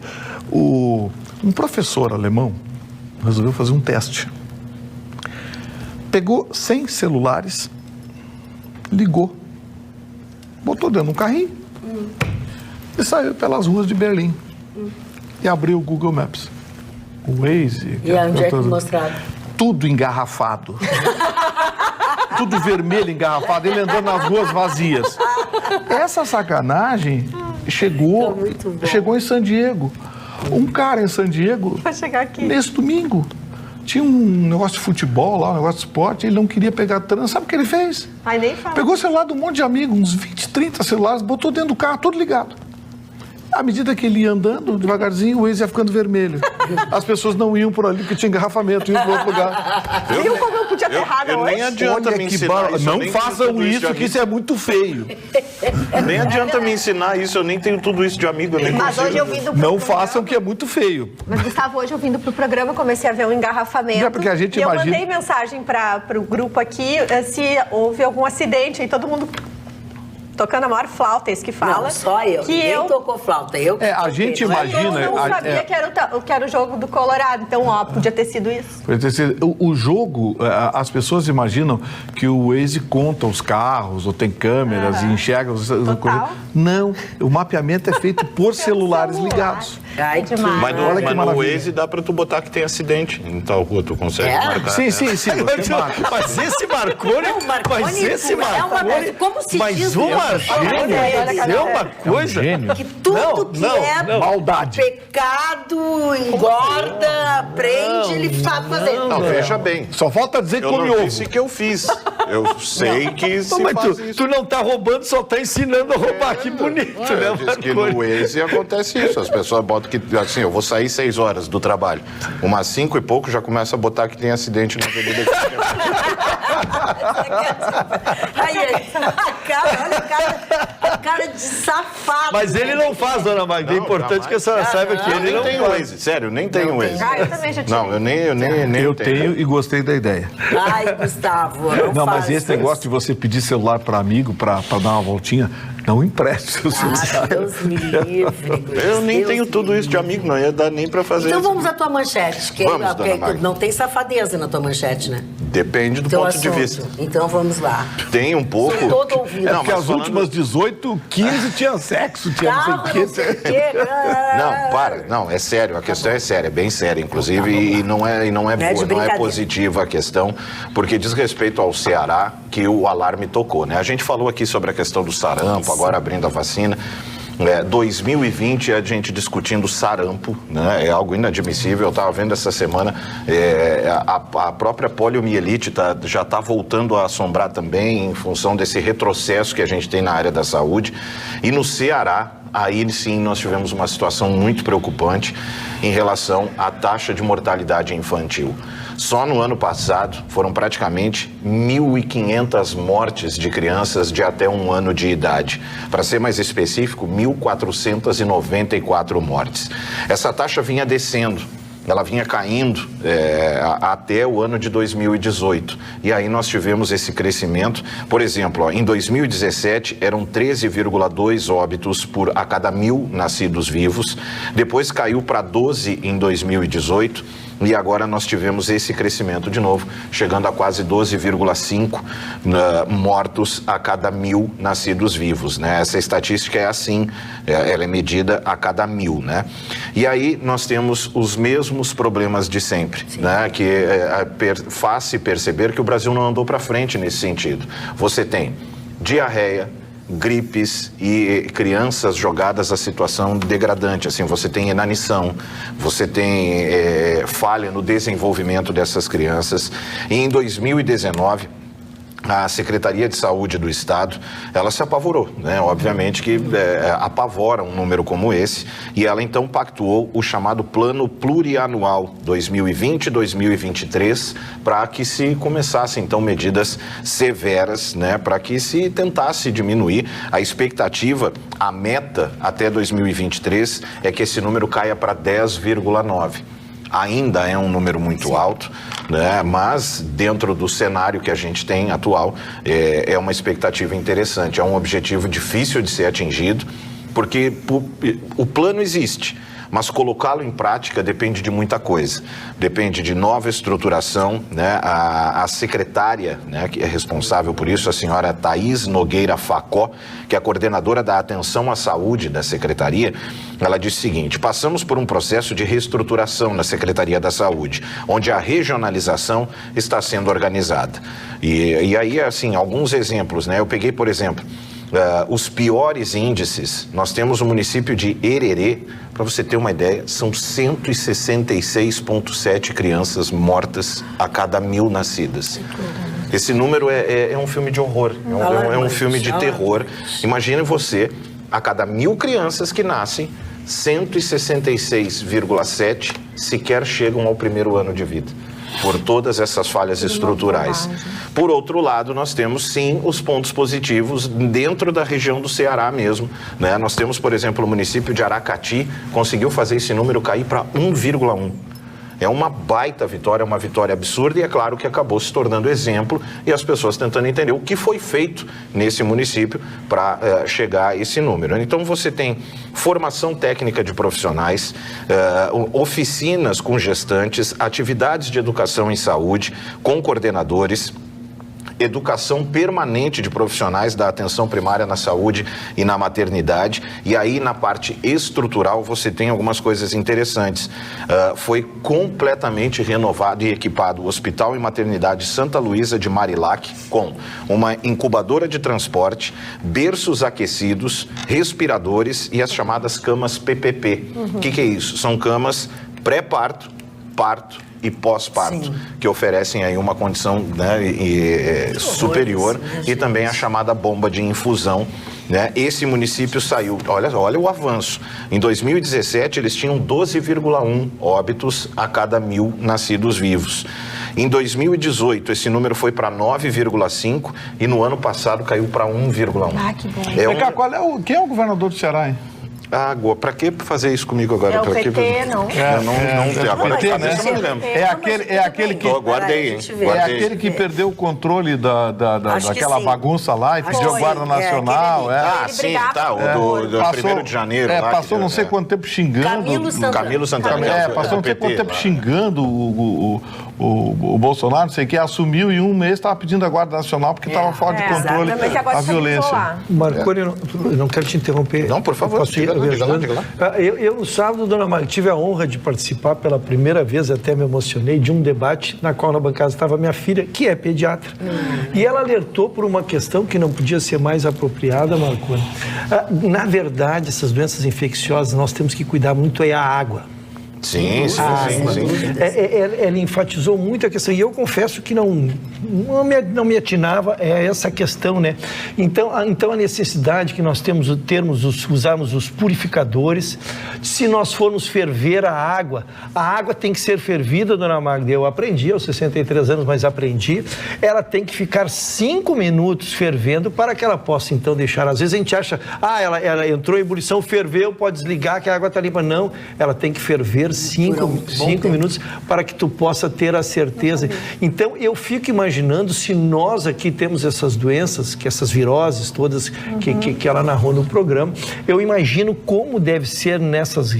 um professor alemão resolveu fazer um teste. Pegou 100 celulares, ligou, botou dentro de um carrinho e saiu pelas ruas de Berlim. E abriu o Google Maps. O Waze... E onde é que mostraram? Tudo engarrafado. Tudo vermelho engarrafado, ele andando nas ruas vazias. Essa sacanagem chegou em San Diego. Um cara em San Diego, vai chegar aqui nesse domingo, tinha um negócio de futebol lá, um negócio de esporte, ele não queria pegar trânsito. Sabe o que ele fez? Nem fala. Pegou o celular de um monte de amigos, uns 20, 30 celulares, botou dentro do carro, tudo ligado. À medida que ele ia andando, devagarzinho, o Waze ia ficando vermelho. As pessoas não iam por ali porque tinha engarrafamento, iam para outro lugar. Viu como eu podia ter errado hoje? Nem adianta me ensinar isso. Não façam isso, que isso é muito feio. Nem adianta me ensinar isso, eu nem tenho tudo isso de amigo. Eu nem Mas hoje eu vindo Não façam, que é muito feio. Mas, Gustavo, hoje eu vindo pro programa, comecei a ver um engarrafamento. Porque a gente eu mandei mensagem para o grupo aqui se houve algum acidente, e todo mundo tocando a maior flauta, é isso que fala. Não, só eu. Que Ninguém tocou flauta. Eu que a gente imagina... Eu não sabia que era o jogo do Colorado, então, podia ter sido isso. O jogo, as pessoas imaginam que o Waze conta os carros, ou tem câmeras e enxerga as coisas. Não, o mapeamento é feito por celulares ligados. Ai, demais. Mas no Waze dá pra tu botar que tem acidente em tal rua, tu consegue marcar. Sim. Mas esse Marconi... Não, Marconi mas esse Marconi... Como se mas diz? o Marconi é uma coisa... Que tudo que é maldade, pecado, engorda, prende, ele faz fazer. Não, veja bem. Só falta dizer que come ovo. Eu não disse que eu fiz. Eu sei que se Mas faz isso. tu não tá roubando, só tá ensinando a roubar. Que bonito, né, Eu disse que no Waze acontece isso. As pessoas botam que, assim, eu vou sair 6 horas do trabalho. Umas 5 e pouco já começa a botar que tem acidente na avenida. Olha a cara de safado. Mas ele não faz, dona Magda. É importante que a senhora saiba que ele não tem faz. Waze. Sério, nem tenho Waze. Eu também já tinha. Não, eu nem tenho e gostei da ideia. Ai, Gustavo, Não, mas esse negócio de você pedir celular para amigo para dar uma voltinha, não empreste seu celular. Deus me livre. Eu nem tenho tudo isso de amigo, não ia dar nem para fazer Então isso. vamos à tua manchete. Que Vamos, dona Magda. Não tem safadeza na tua manchete, né? Depende do ponto de vista. Então vamos lá. Tem um pouco... Sou todo ouvido. É porque mas as falando- últimas 18, 15 tinha sexo, tinha Calma, não sei o quê. Não, para. Não, é sério. A questão é séria, é bem séria, inclusive, e não é de boa, não é brincadeira. positiva a questão, porque diz respeito ao Ceará que o alarme tocou, né? A gente falou aqui sobre a questão do sarampo, agora abrindo a vacina. 2020 a gente discutindo sarampo, né? É algo inadmissível. Eu estava vendo essa semana a própria poliomielite já está voltando a assombrar também em função desse retrocesso que a gente tem na área da saúde. E no Ceará, aí sim nós tivemos uma situação muito preocupante em relação à taxa de mortalidade infantil. Só no ano passado foram praticamente 1.500 mortes de crianças de até 1 ano de idade. Para ser mais específico, 1.494 mortes. Essa taxa vinha descendo. Ela vinha caindo até o ano de 2018. E aí nós tivemos esse crescimento. Por exemplo, em 2017 eram 13,2 óbitos a cada 1.000 nascidos vivos. Depois caiu para 12 em 2018. E agora nós tivemos esse crescimento de novo, chegando a quase 12,5 mortos a cada 1.000 nascidos vivos, né? Essa estatística é assim, ela é medida a cada 1.000, né? E aí nós temos os mesmos problemas de sempre, né? Que faz-se perceber que o Brasil não andou para frente nesse sentido. Você tem diarreia, gripes e crianças jogadas à situação degradante, assim, você tem inanição, você tem falha no desenvolvimento dessas crianças. E em 2019, a Secretaria de Saúde do Estado, ela se apavorou, né? Obviamente que apavora um número como esse, e ela então pactuou o chamado Plano Plurianual 2020-2023 para que se começassem então medidas severas, né? Para que se tentasse diminuir a expectativa, a meta até 2023 é que esse número caia para 10,9. Ainda é um número muito alto, né? Mas dentro do cenário que a gente tem atual, é uma expectativa interessante, é um objetivo difícil de ser atingido, porque o plano existe, mas colocá-lo em prática depende de muita coisa. Depende de nova estruturação, né? A secretária, né, que é responsável por isso, a senhora Thaís Nogueira Facó, que é a coordenadora da atenção à saúde da secretaria, ela disse o seguinte: passamos por um processo de reestruturação na Secretaria da Saúde, onde a regionalização está sendo organizada. E aí, assim, alguns exemplos, né? Eu peguei, por exemplo, os piores índices. Nós temos o município de Hererê, para você ter uma ideia, são 166,7 crianças mortas a cada 1.000 nascidas. Esse número é um filme de horror, é um filme de terror. Imagine você, a cada 1.000 crianças que nascem, 166,7 sequer chegam ao primeiro ano de vida, por todas essas falhas estruturais. Por outro lado, nós temos sim os pontos positivos dentro da região do Ceará mesmo, né? Nós temos, por exemplo, o município de Aracati conseguiu fazer esse número cair para 1,1. É uma baita vitória, uma vitória absurda e é claro que acabou se tornando exemplo e as pessoas tentando entender o que foi feito nesse município para chegar a esse número. Então você tem formação técnica de profissionais, oficinas com gestantes, atividades de educação em saúde com coordenadores, educação permanente de profissionais da atenção primária na saúde e na maternidade. E aí, na parte estrutural, você tem algumas coisas interessantes. Foi completamente renovado e equipado o Hospital e Maternidade Santa Luísa de Marilac, com uma incubadora de transporte, berços aquecidos, respiradores e as chamadas camas PPP. O que é isso? São camas pré-parto, parto e pós-parto, que oferecem aí uma condição, né, superior, e também a chamada bomba de infusão, né? Esse município saiu, olha o avanço, em 2017 eles tinham 12,1 óbitos a cada 1.000 nascidos vivos. Em 2018 esse número foi para 9,5 e no ano passado caiu para 1,1. Ah, que bom. Quem é o governador do Ceará, hein? Água, pra que fazer isso comigo agora? É o PT, não. Agora PT, né? eu não me lembro. É aquele que... Guardei, hein? É aquele que perdeu o controle daquela bagunça lá e pediu a Guarda Nacional. Sim, tá. O do 1º de janeiro. Passou não sei quanto tempo xingando. Camilo Santana. Passou não sei quanto tempo xingando o Bolsonaro, não sei o que, assumiu e em um mês estava pedindo a Guarda Nacional porque estava fora de controle a violência. Marconi, eu não quero te interromper. Não, por favor. Diga lá. Eu, no sábado, dona Maria, tive a honra de participar pela primeira vez, até me emocionei, de um debate na qual na bancada estava minha filha, que é pediatra. E ela alertou por uma questão que não podia ser mais apropriada, Marconi. Na verdade, essas doenças infecciosas, nós temos que cuidar muito a água. Sim. Ela enfatizou muito a questão, e eu confesso que não me atinava essa questão, né? Então a necessidade que nós temos usarmos os purificadores. Se nós formos ferver a água tem que ser fervida, dona Magda. Eu aprendi aos 63 anos, mas aprendi. Ela tem que ficar 5 minutos fervendo para que ela possa, então, deixar. Às vezes a gente acha, ela entrou em ebulição, ferveu, pode desligar que a água está limpa. Não, ela tem que ferver 5 minutos para que tu possa ter a certeza. Então, eu fico imaginando se nós aqui temos essas doenças, que essas viroses todas que ela narrou no programa, eu imagino como deve ser nessas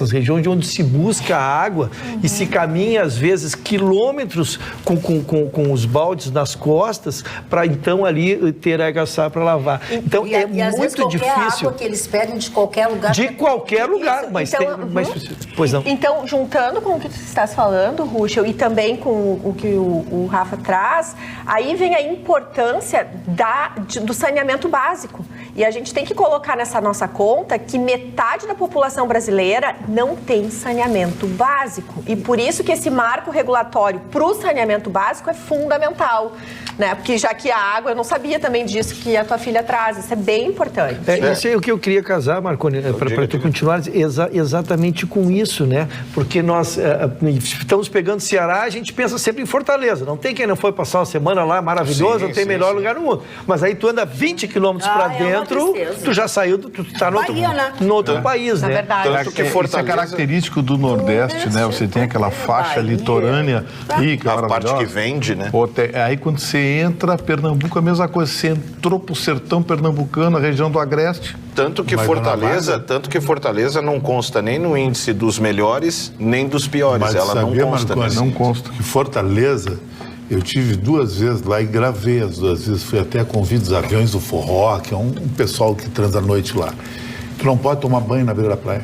regiões onde se busca água e se caminha, às vezes, quilômetros com os baldes nas costas para, então, ali ter agaçar para lavar. Então, é muito difícil. Água que eles pedem de qualquer lugar. De qualquer lugar, mas pois não. Então, juntando com o que tu estás falando, Ruschel, e também com o que o Rafa traz, aí vem a importância do saneamento básico. E a gente tem que colocar nessa nossa conta que metade da população brasileira não tem saneamento básico. E por isso que esse marco regulatório para o saneamento básico é fundamental, né? Porque já que a água, eu não sabia também disso que a tua filha traz, isso é bem importante. Isso é o que eu queria casar, Marconi, para tu continuar exatamente com isso, né? Porque nós estamos pegando Ceará, a gente pensa sempre em Fortaleza. Não tem quem não foi passar uma semana lá maravilhosa, não tem melhor lugar no mundo. Mas aí tu anda 20 quilômetros para dentro, tu já saiu, tu está no outro país, né? Tanto que Fortaleza... Isso é característico do Nordeste, né? Você tem aquela faixa litorânea rica, a parte que vende, né? Aí quando você entra, Pernambuco, a mesma coisa. Você entrou pro sertão pernambucano, a região do Agreste. Tanto que Fortaleza não consta nem no índice dos melhores, nem dos piores. Mas ela não consta. Não consta. Que Fortaleza, eu tive 2 vezes lá e gravei as 2 vezes. Fui até a convite dos Aviões do Forró, que é um pessoal que transa à noite lá. Tu não pode tomar banho na beira da praia.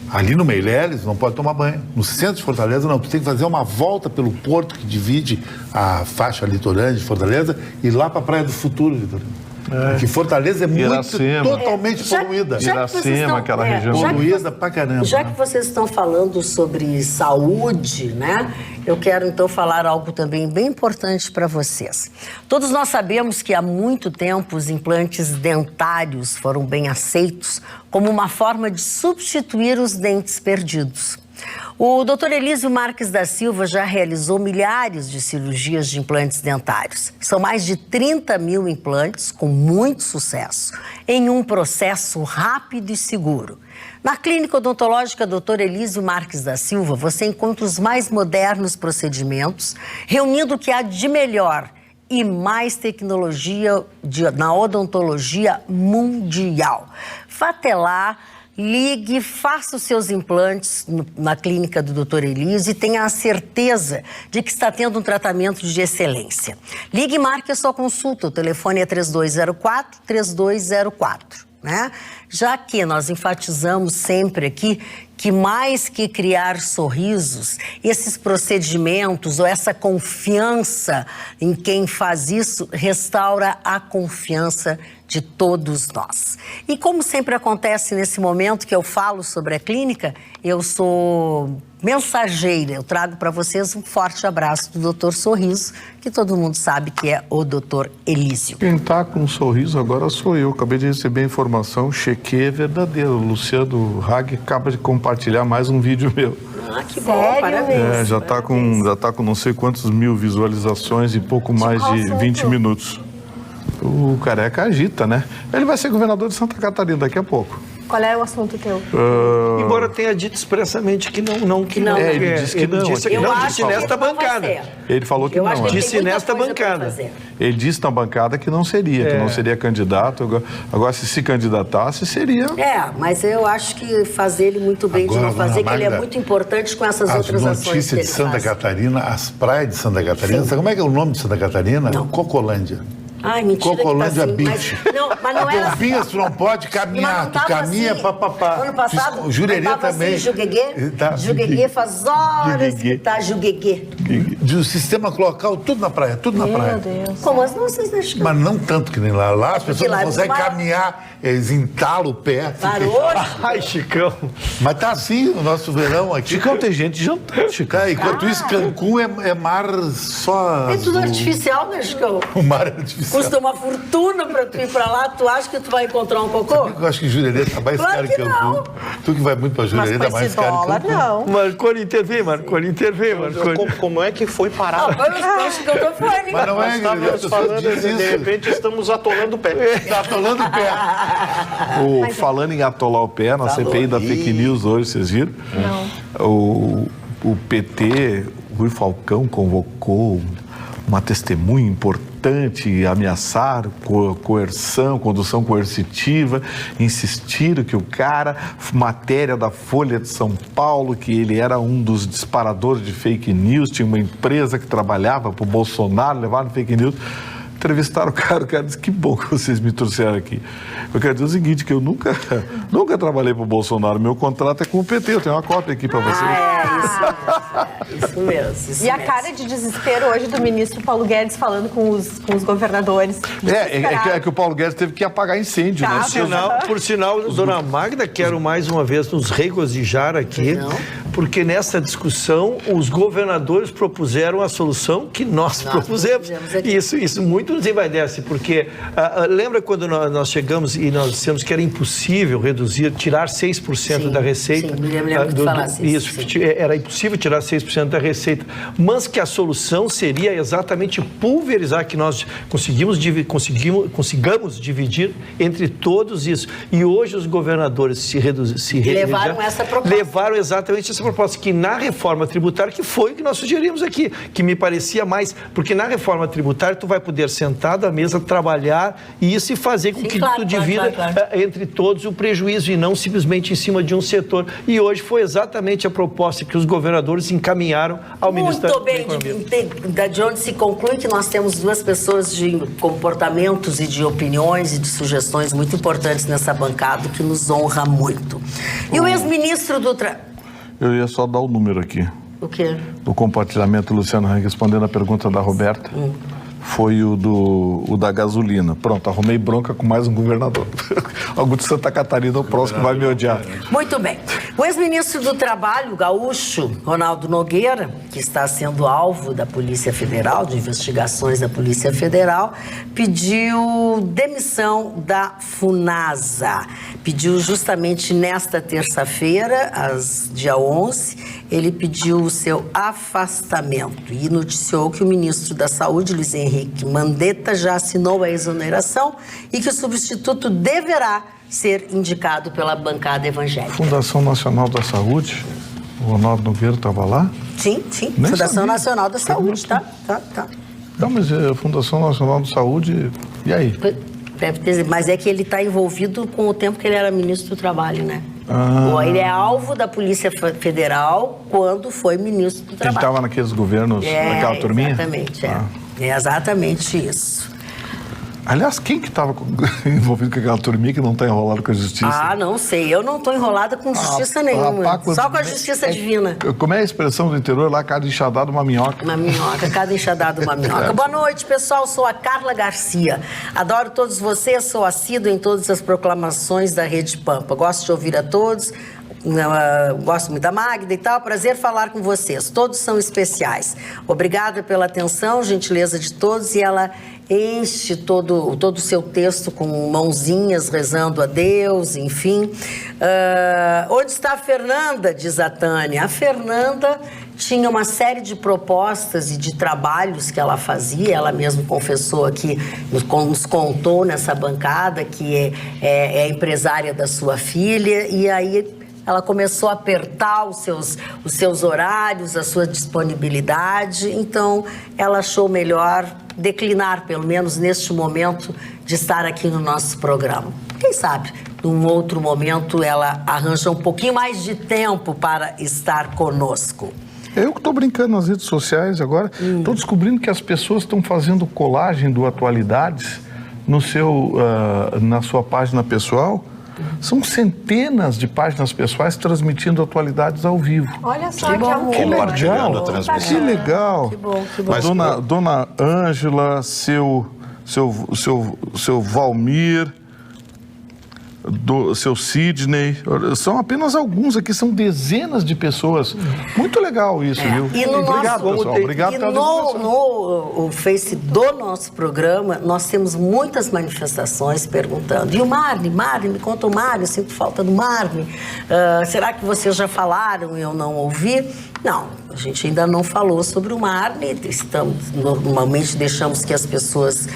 Ali no Meireles não pode tomar banho. No centro de Fortaleza não. Tu tem que fazer uma volta pelo porto que divide a faixa litorânea de Fortaleza e ir lá para a Praia do Futuro, litorânea. Que Fortaleza é totalmente poluída. Iracema, aquela região. Poluída pra caramba. Já que vocês estão falando sobre saúde, né? Eu quero então falar algo também bem importante para vocês. Todos nós sabemos que há muito tempo os implantes dentários foram bem aceitos como uma forma de substituir os dentes perdidos. O Dr. Elísio Marques da Silva já realizou milhares de cirurgias de implantes dentários. São mais de 30 mil implantes, com muito sucesso, em um processo rápido e seguro. Na Clínica Odontológica Dr. Elísio Marques da Silva, você encontra os mais modernos procedimentos, reunindo o que há de melhor e mais tecnologia na odontologia mundial. Vá até lá, ligue, faça os seus implantes na clínica do Dr. Elísio e tenha a certeza de que está tendo um tratamento de excelência. Ligue e marque a sua consulta. O telefone é 3204-3204. Né? Já que nós enfatizamos sempre aqui que mais que criar sorrisos, esses procedimentos ou essa confiança em quem faz isso restaura a confiança de todos nós. E como sempre acontece nesse momento que eu falo sobre a clínica, eu sou mensageira, eu trago para vocês um forte abraço do Dr. Sorriso, que todo mundo sabe que é o Dr. Elísio. Quem está com um sorriso agora sou eu. Acabei de receber a informação, chequei, é verdadeiro. O Luciano Hag acaba de compartilhar mais um vídeo meu. Ah, que bom, parabéns. Já está com não sei quantos mil visualizações e pouco mais de 20 minutos. O Careca agita, né? Ele vai ser governador de Santa Catarina daqui a pouco. Qual é o assunto teu? Embora tenha dito expressamente que não. Ele disse que não. Disse nesta bancada. Ele falou que não. Disse nesta bancada. Ele disse na bancada que não seria candidato. Agora, se candidatasse, seria. Mas eu acho que fazer ele muito bem de não fazer, que ele é muito importante com essas outras ações. As notícias de Santa Catarina, as praias de Santa Catarina, sabe como é que é o nome de Santa Catarina? Não. Cocolândia. Ai, mentira. Cocolândia que tá assim, Beach. Mas não era Golfinhas, tu não pode caminhar, tu caminha assim. papapá. Ano passado, Jurerê também. Assim, Jugueguê faz horas que tá Jugueguê. O sistema local, tudo na praia, Meu Deus. Como as nossas deixam? Mas não tanto que nem lá. Lá as pessoas não conseguem caminhar, eles entalam o pé. Parou? Ai, Chicão. Mas tá assim o nosso verão aqui. Chicão, tem gente jantando, Chicão. Enquanto isso, Cancún é mar só... É tudo artificial, né, Chicão? O mar é artificial. Custa uma fortuna pra tu ir pra lá. Tu acha que tu vai encontrar um cocô? Eu acho que Jurerê tá mais caro que Cancún. Não. Tu que vai muito pra Jurerê, tá mais caro que Cancún. Não. Marconi intervém. Como é que foi parar? Foi os peixes que eu tô fora, Mas não é, Estávamos falando e de repente estamos atolando o pé. Tá atolando o pé. Falando em atolar o pé, na CPI da fake news hoje, vocês viram? Não. O PT, Rui Falcão, convocou uma testemunha importante, ameaçar coerção, condução coercitiva, insistiram que o cara, matéria da Folha de São Paulo, que ele era um dos disparadores de fake news, tinha uma empresa que trabalhava para o Bolsonaro, levaram fake news. Entrevistaram o cara disse, que bom que vocês me trouxeram aqui. Eu quero dizer o seguinte, que eu nunca trabalhei para o Bolsonaro, meu contrato é com o PT, eu tenho uma cópia aqui para vocês. Isso mesmo. E a cara de desespero hoje do ministro Paulo Guedes falando com os governadores. É que o Paulo Guedes teve que apagar incêndio, né? Por sinal, dona Magda, quero mais uma vez nos regozijar aqui, porque nessa discussão os governadores propuseram a solução que nós propusemos. Isso muito nos envaidece, porque lembra quando nós chegamos e nós dissemos que era impossível tirar 6% da receita? Sim, me lembro de falar isso. Era impossível tirar 6% da receita, mas que a solução seria exatamente pulverizar, que nós consigamos dividir entre todos isso. E hoje os governadores levaram essa proposta. Levaram exatamente essa proposta, que na reforma tributária, que foi o que nós sugerimos aqui, que me parecia mais, porque na reforma tributária tu vai poder sentado à mesa trabalhar e isso e fazer com que tu divida entre todos o prejuízo e não simplesmente em cima de um setor. E hoje foi exatamente a proposta que os governadores encaminharam ao Ministério da Economia. Muito bem, de onde se conclui que nós temos duas pessoas de comportamentos e de opiniões e de sugestões muito importantes nessa bancada, que nos honra muito. E o ex-ministro do... Eu ia só dar o número aqui. O quê? Do compartilhamento, Luciano Hang, respondendo a pergunta da Roberta. Foi o da gasolina. Pronto, arrumei bronca com mais um governador. Algum de Santa Catarina, o próximo vai me odiar. Muito bem. O ex-ministro do Trabalho, gaúcho, Ronaldo Nogueira, que está sendo alvo da Polícia Federal, de investigações da Polícia Federal, pediu demissão da FUNASA. Pediu justamente nesta terça-feira, dia 11, ele pediu o seu afastamento e noticiou que o ministro da Saúde, Luiz Henrique Mandetta, já assinou a exoneração e que o substituto deverá ser indicado pela bancada evangélica. Fundação Nacional da Saúde, o Ronaldo Nogueira estava lá? Sim. Nem Fundação sabia. Nacional da Saúde, tá. Não, mas a Fundação Nacional da Saúde, e aí? Deve ter, mas é que ele está envolvido com o tempo que ele era ministro do Trabalho, né? Ele é alvo da Polícia Federal quando foi ministro do Trabalho. Ele estava naqueles governos, naquela turminha? Exatamente, é exatamente isso. Aliás, quem que estava envolvido com aquela turminha que não está enrolado com a justiça? Não sei. Eu não estou enrolada com justiça nenhuma. Só com a justiça divina. Como é a expressão do interior lá? Cada enxadada uma minhoca. Uma minhoca, cada enxadada uma minhoca. Boa noite, pessoal. Sou a Carla Garcia. Adoro todos vocês. Sou assídua em todas as proclamações da Rede Pampa. Gosto de ouvir a todos. Gosto muito da Magda e tal, prazer falar com vocês, todos são especiais. Obrigada pela atenção, gentileza de todos, e ela enche todo o seu texto com mãozinhas rezando a Deus, enfim. Onde está a Fernanda, diz a Tânia. A Fernanda tinha uma série de propostas e de trabalhos que ela fazia, ela mesma confessou aqui, nos contou nessa bancada que é empresária da sua filha, e aí ela começou a apertar os seus horários, a sua disponibilidade, então ela achou melhor declinar, pelo menos neste momento, de estar aqui no nosso programa. Quem sabe, num outro momento, ela arranja um pouquinho mais de tempo para estar conosco. Eu que estou brincando nas redes sociais agora, estou descobrindo que as pessoas estão fazendo colagem do Atualidades na sua página pessoal. São centenas de páginas pessoais transmitindo atualidades ao vivo. Olha só que amor. Compartilhando a transmissão. Que legal. Que bom, que bom. Mas, Dona Ângela, seu Valmir, seu Sidney, são apenas alguns aqui, são dezenas de pessoas. Muito legal isso, viu? E no obrigado, pessoal. Obrigado pela no Face do nosso programa, nós temos muitas manifestações perguntando. E o Marne, me conta o Marne, eu sinto falta do Marne. Será que vocês já falaram e eu não ouvi? Não, a gente ainda não falou sobre o Marne. Normalmente deixamos que as pessoas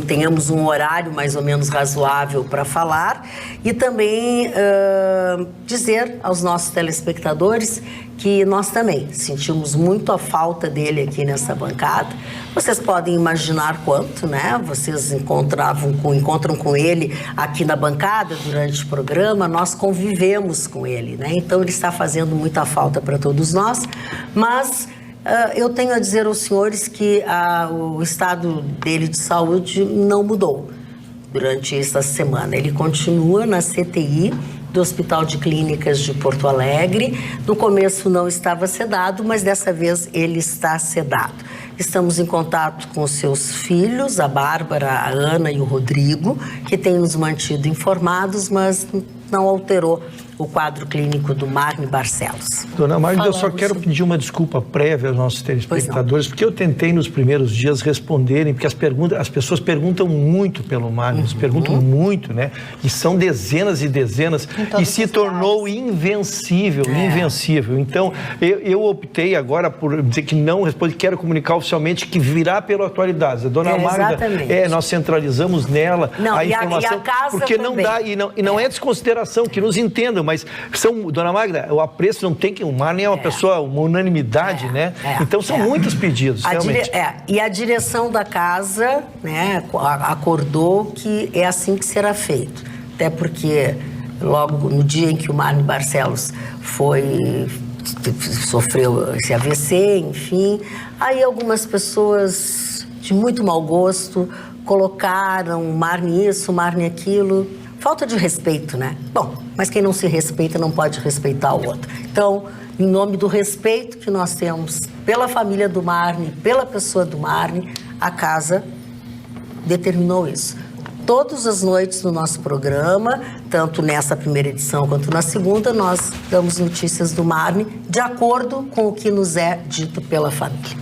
tenhamos um horário mais ou menos razoável para falar. E também dizer aos nossos telespectadores que nós também sentimos muito a falta dele aqui nessa bancada. Vocês podem imaginar quanto, né? Vocês encontram com ele aqui na bancada durante o programa, nós convivemos com ele, né? Então ele está fazendo muita falta para todos nós, mas eu tenho a dizer aos senhores que o estado dele de saúde não mudou durante esta semana. Ele continua na CTI do Hospital de Clínicas de Porto Alegre. No começo não estava sedado, mas dessa vez ele está sedado. Estamos em contato com os seus filhos, a Bárbara, a Ana e o Rodrigo, que têm nos mantido informados, mas não alterou o quadro clínico do Marne Barcelos. Dona Magda, eu só quero pedir uma desculpa prévia aos nossos telespectadores, porque eu tentei nos primeiros dias responderem, porque as pessoas perguntam muito pelo Marne, eles perguntam muito, né? E são dezenas e dezenas, e se tornou invencível. Então, eu optei agora por dizer que não respondo, quero comunicar oficialmente que virá pelo Atualidades. A Dona Magda, nós centralizamos nela a informação, e a casa porque também. não dá, e não é desconsideração, que nos entendam, mas Dona Magda, o apreço não tem que... O Marne é uma pessoa, uma unanimidade, né? Então são muitos pedidos, realmente. E a direção da casa, né, acordou que é assim que será feito. Até porque logo no dia em que o Marne Barcelos sofreu esse AVC, enfim, aí algumas pessoas de muito mau gosto colocaram Marne isso, Marne aquilo. Falta de respeito, né? Bom, mas quem não se respeita não pode respeitar o outro. Então, em nome do respeito que nós temos pela família do Marne, pela pessoa do Marne, a casa determinou isso. Todas as noites do nosso programa, tanto nessa primeira edição quanto na segunda, nós damos notícias do Marne de acordo com o que nos é dito pela família.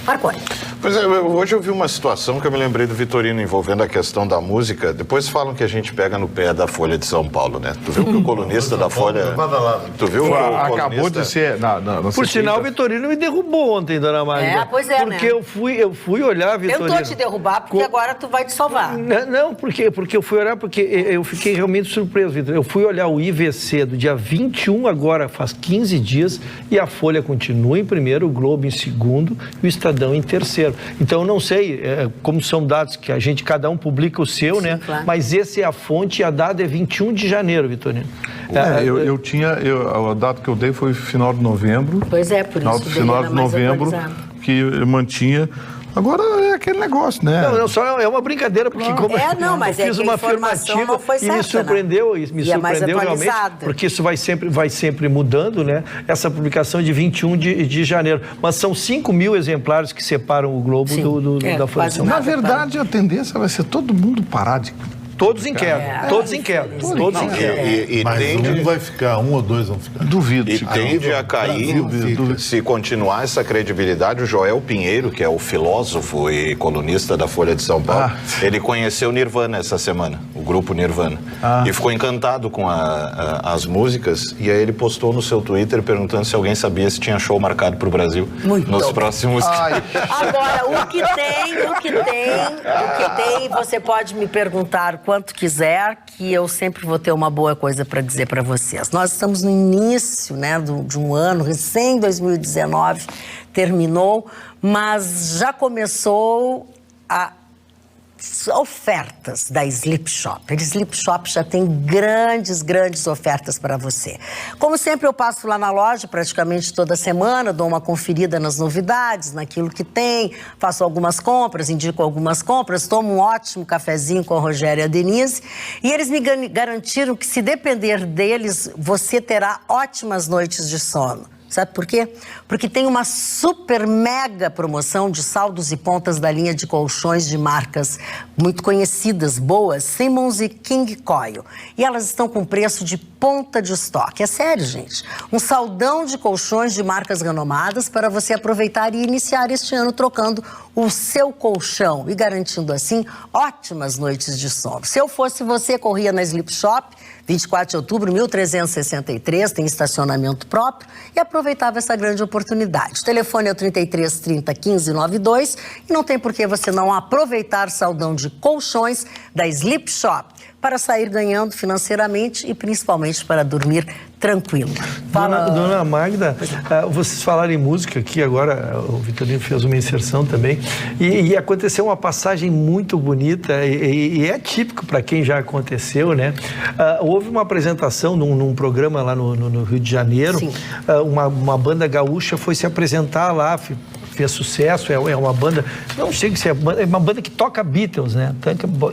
Marconi. Pois é, hoje eu vi uma situação que eu me lembrei do Vitorino envolvendo a questão da música. Depois falam que a gente pega no pé da Folha de São Paulo, né? Tu viu que o colunista da Folha... Tu viu que o colunista... Acabou de ser... Por sinal, o Vitorino me derrubou ontem, dona Magda. Pois é, porque eu fui olhar, Vitorino... Tentou te derrubar, porque agora tu vai te salvar. Não, porque eu fui olhar, porque eu fiquei realmente surpreso, Vitor. Eu fui olhar o IVC do dia 21, agora faz 15 dias, e a Folha continua em primeiro, o Globo em segundo e o Estadão em terceiro. Então, eu não sei como são dados que cada um publica o seu, Sim, né? Claro. Mas esse é a fonte e a data é 21 de janeiro, Vitorino. A data que eu dei foi final de novembro. Pois é, por isso final de novembro, que eu mantinha. Agora é aquele negócio, né? Não, só é uma brincadeira, porque como mas eu fiz uma informação afirmativa não foi certa, e me surpreendeu, né? me E é mais surpreendeu realmente, atualizada. porque isso vai sempre mudando, né? Essa publicação de 21 de janeiro. Mas são 5 mil exemplares que separam o Globo da Folha de São Paulo. Na verdade, a tendência vai ser todo mundo parar de... Todos em queda, todos em queda. Mas um vai ficar, um ou dois vão ficar. Duvido. E tende a cair, se continuar essa credibilidade. O Joel Pinheiro, que é o filósofo e colunista da Folha de São Paulo, ele conheceu Nirvana essa semana, o grupo Nirvana, e ficou encantado com as músicas, e aí ele postou no seu Twitter perguntando se alguém sabia se tinha show marcado para o Brasil nos próximos... Agora, o que tem, você pode me perguntar quanto quiser, que eu sempre vou ter uma boa coisa para dizer para vocês. Nós estamos no início, né, de um ano, recém 2019 terminou, mas já começou a ofertas da Sleep Shop. A Sleep Shop já tem grandes ofertas para você. Como sempre, eu passo lá na loja praticamente toda semana, dou uma conferida nas novidades, naquilo que tem, faço algumas compras, indico algumas compras, tomo um ótimo cafezinho com a Rogéria e a Denise, e eles me garantiram que, se depender deles, você terá ótimas noites de sono. Sabe por quê? Porque tem uma super mega promoção de saldos e pontas da linha de colchões de marcas muito conhecidas, boas, Simmons e King Coil. E elas estão com preço de ponta de estoque. É sério, gente. Um saldão de colchões de marcas renomadas para você aproveitar e iniciar este ano trocando o seu colchão e garantindo, assim, ótimas noites de sono. Se eu fosse você, corria na Sleep Shop, 24 de outubro, 1363, tem estacionamento próprio, e aproveitava essa grande oportunidade. O telefone é o 33 30 15 92 e não tem por que você não aproveitar saldão de colchões da Sleep Shop para sair ganhando financeiramente e principalmente para dormir tranquilo. Dona Magda, vocês falaram em música aqui agora, o Vitorino fez uma inserção também, e aconteceu uma passagem muito bonita e é típico para quem já aconteceu, né? Houve uma apresentação num programa lá no Rio de Janeiro, uma banda gaúcha foi se apresentar lá, fez sucesso, é uma banda, não sei se é uma banda que toca Beatles, né?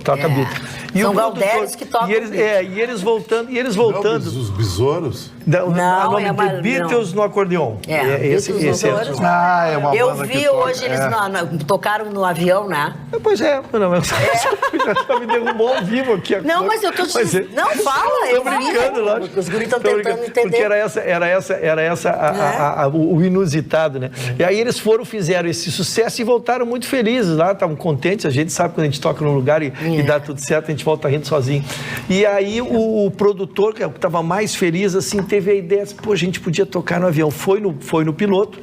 Toca Beatles. E são Galdérios que tocam Beatles. E eles voltando. Os besouros? O nome de Beatles no acordeon. Esse é uma eu banda vi hoje, eles tocaram no avião, né? Pois é, já me derrubou ao vivo aqui. Não, mas eu tô te dizendo. Não, fala, eu brincando, lógico. Os guris estão tentando entender. Porque era essa o inusitado, né? E aí eles fizeram esse sucesso e voltaram muito felizes lá, estavam contentes. A gente sabe quando a gente toca num lugar e dá tudo certo, a gente volta rindo sozinho. E aí o produtor, que estava mais feliz, assim, teve a ideia, a gente podia tocar no avião. Foi no piloto,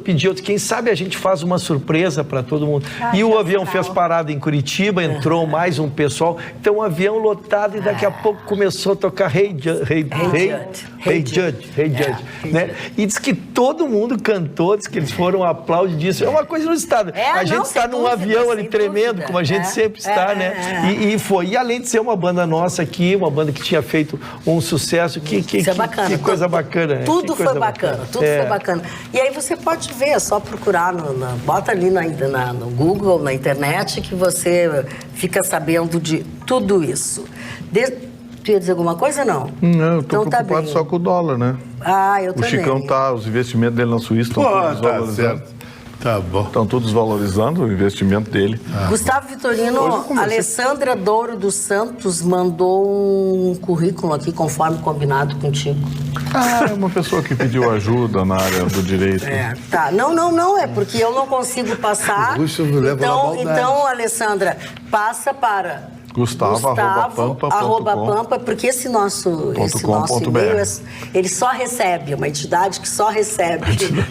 pediu, quem sabe a gente faz uma surpresa para todo mundo. E o avião fez parada em Curitiba, entrou mais um pessoal, então o avião lotado e daqui a pouco começou a tocar Hey Jude, né? E diz que todo mundo cantou, diz que eles foram aplaudir disso. É uma coisa inusitada. A gente está num avião ali tremendo, como a gente sempre está, né? E foi. E além de ser uma banda nossa aqui, uma banda que tinha feito um sucesso, que coisa bacana. Tudo foi bacana, tudo foi bacana. E aí você pode ver, é só procurar, bota ali no Google, na internet, que você fica sabendo de tudo isso. Tu ia dizer alguma coisa, não? Não, eu tô preocupado só com o dólar, né? Eu também. O Chicão os investimentos dele na Suíça estão todos valorizados. Tá bom. Estão todos valorizando o investimento dele. Gustavo Vitorino, Alessandra Douro dos Santos mandou um currículo aqui, conforme combinado contigo. É uma pessoa que pediu ajuda na área do direito. Tá. Não, é porque eu não consigo passar. Então, Alessandra, passa para Gustavo@pampa, porque esse nosso e-mail, ele só recebe, uma entidade que só recebe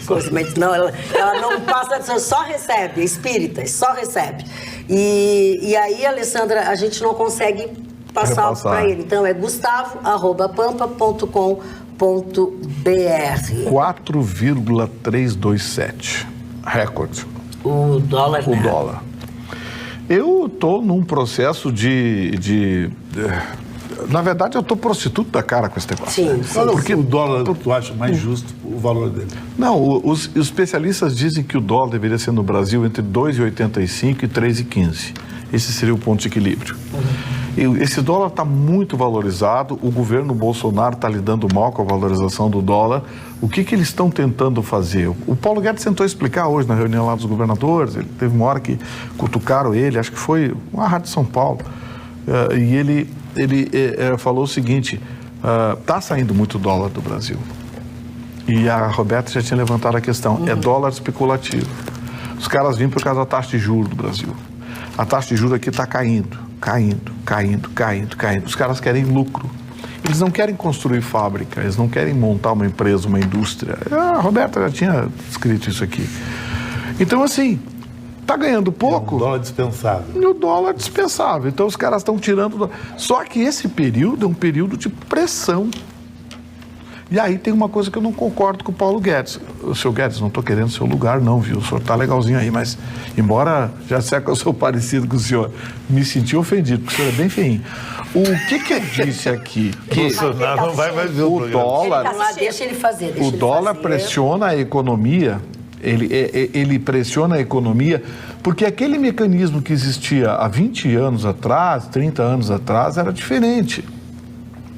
coisa, mas não, ela não passa, só recebe, é espírita, só recebe. E aí, Alessandra, a gente não consegue passar para ele. Então, é gustavo@pampa.com.br. 4,327. Recorde. O dólar, O dólar. Eu estou num processo na verdade, eu estou prostituto da cara com esse negócio. Sim. Porque o dólar, tu acha mais justo o valor dele? Não, os especialistas dizem que o dólar deveria ser no Brasil entre 2,85 e 3,15. Esse seria o ponto de equilíbrio. Esse dólar está muito valorizado, o governo Bolsonaro está lidando mal com a valorização do dólar. O que eles estão tentando fazer? O Paulo Guedes tentou explicar hoje na reunião lá dos governadores, ele teve uma hora que cutucaram ele, acho que foi uma rádio de São Paulo, e ele falou o seguinte, está saindo muito dólar do Brasil. E a Roberta já tinha levantado a questão, é dólar especulativo. Os caras vêm por causa da taxa de juros do Brasil. A taxa de juros aqui está caindo. Os caras querem lucro. Eles não querem construir fábrica, eles não querem montar uma empresa, uma indústria. A Roberta já tinha escrito isso aqui. Então, assim, tá ganhando pouco. O dólar dispensável. E o dólar dispensável. Então, os caras estão tirando... Só que esse período é um período de pressão. E aí tem uma coisa que eu não concordo com o Paulo Guedes. O senhor Guedes, não estou querendo seu lugar não, viu? O senhor está legalzinho aí, mas embora já sei que eu sou parecido com o senhor, me senti ofendido, porque o senhor é bem feinho. O que eu disse aqui? Que Bolsonaro não vai mais ver o dólar... Deixa ele fazer. O dólar pressiona a economia, ele pressiona a economia, porque aquele mecanismo que existia há 20 anos atrás, 30 anos atrás, era diferente.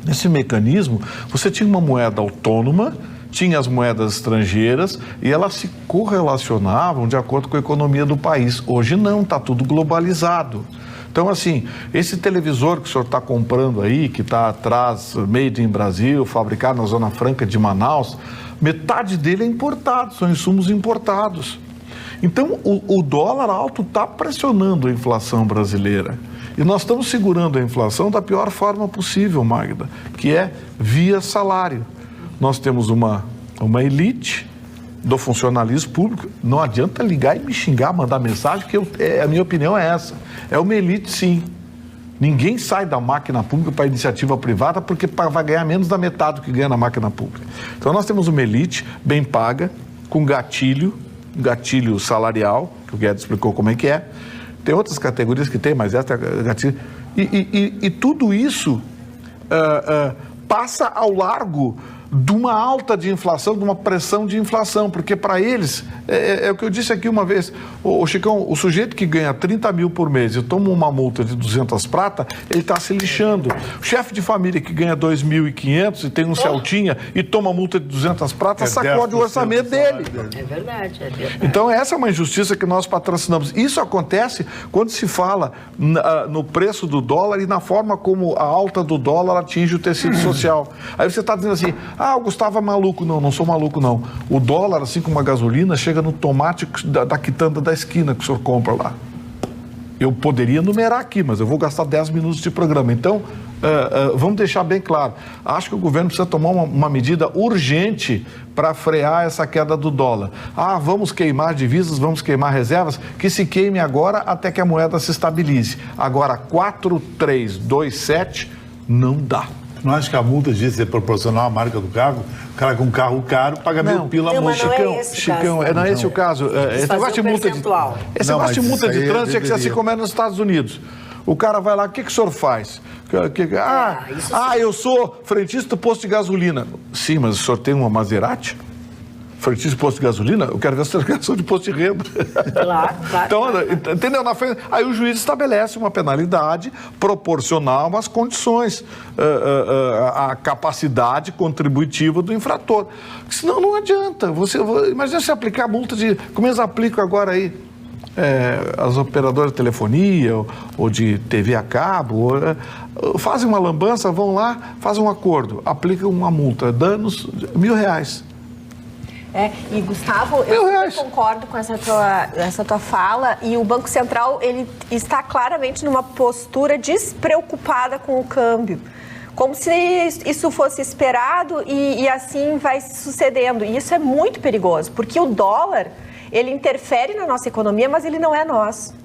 Nesse mecanismo, você tinha uma moeda autônoma, tinha as moedas estrangeiras e elas se correlacionavam de acordo com a economia do país. Hoje não, está tudo globalizado. Então, assim, esse televisor que o senhor está comprando aí, que está atrás, made in Brasil, fabricado na Zona Franca de Manaus, metade dele é importado, são insumos importados. Então, o dólar alto está pressionando a inflação brasileira. E nós estamos segurando a inflação da pior forma possível, Magda, que é via salário. Nós temos uma elite do funcionalismo público. Não adianta ligar e me xingar, mandar mensagem, que a minha opinião é essa. É uma elite, sim. Ninguém sai da máquina pública para a iniciativa privada porque vai ganhar menos da metade do que ganha na máquina pública. Então nós temos uma elite bem paga, com gatilho salarial, que o Guedes explicou como é que é. Tem outras categorias que tem, mas essa é gatilho. E tudo isso passa ao largo de uma alta de inflação, de uma pressão de inflação, porque para eles, é o que eu disse aqui uma vez, o Chicão, o sujeito que ganha 30 mil por mês e toma uma multa de 200 prata, ele está se lixando. O chefe de família que ganha 2.500 e tem um Celtinha e toma multa de 200 prata, sacode o orçamento dele. É verdade. Então essa é uma injustiça que nós patrocinamos. Isso acontece quando se fala no preço do dólar e na forma como a alta do dólar atinge o tecido social. Aí você está dizendo assim, o Gustavo é maluco. Não sou maluco, não. O dólar, assim como a gasolina, chega no tomate da quitanda da esquina que o senhor compra lá. Eu poderia numerar aqui, mas eu vou gastar 10 minutos de programa. Então, vamos deixar bem claro. Acho que o governo precisa tomar uma medida urgente para frear essa queda do dólar. Vamos queimar divisas, vamos queimar reservas, que se queime agora até que a moeda se estabilize. Agora, 4,327 não dá. Não acho que a multa devia ser proporcional à marca do carro? O cara com um carro caro paga 1.000 pila a multa. Chicão, não é esse o caso. Esse negócio de multa de trânsito tinha que ser assim como é nos Estados Unidos. O cara vai lá, o que o senhor faz? Eu sou frentista do posto de gasolina. Sim, mas o senhor tem uma Maserati? frentista de posto de gasolina, eu quero ver a certificação de posto de renda. Claro. Então, entendeu? Aí o juiz estabelece uma penalidade proporcional às condições, à capacidade contributiva do infrator. Senão não adianta. Imagina se aplicar a multa de... Como eles aplicam agora aí? As operadoras de telefonia ou de TV a cabo fazem uma lambança, vão lá, fazem um acordo, aplicam uma multa, danos R$1.000. E Gustavo, eu concordo com essa tua fala, e o Banco Central ele está claramente numa postura despreocupada com o câmbio. Como se isso fosse esperado e assim vai sucedendo. E isso é muito perigoso, porque o dólar... ele interfere na nossa economia, mas ele não é nosso.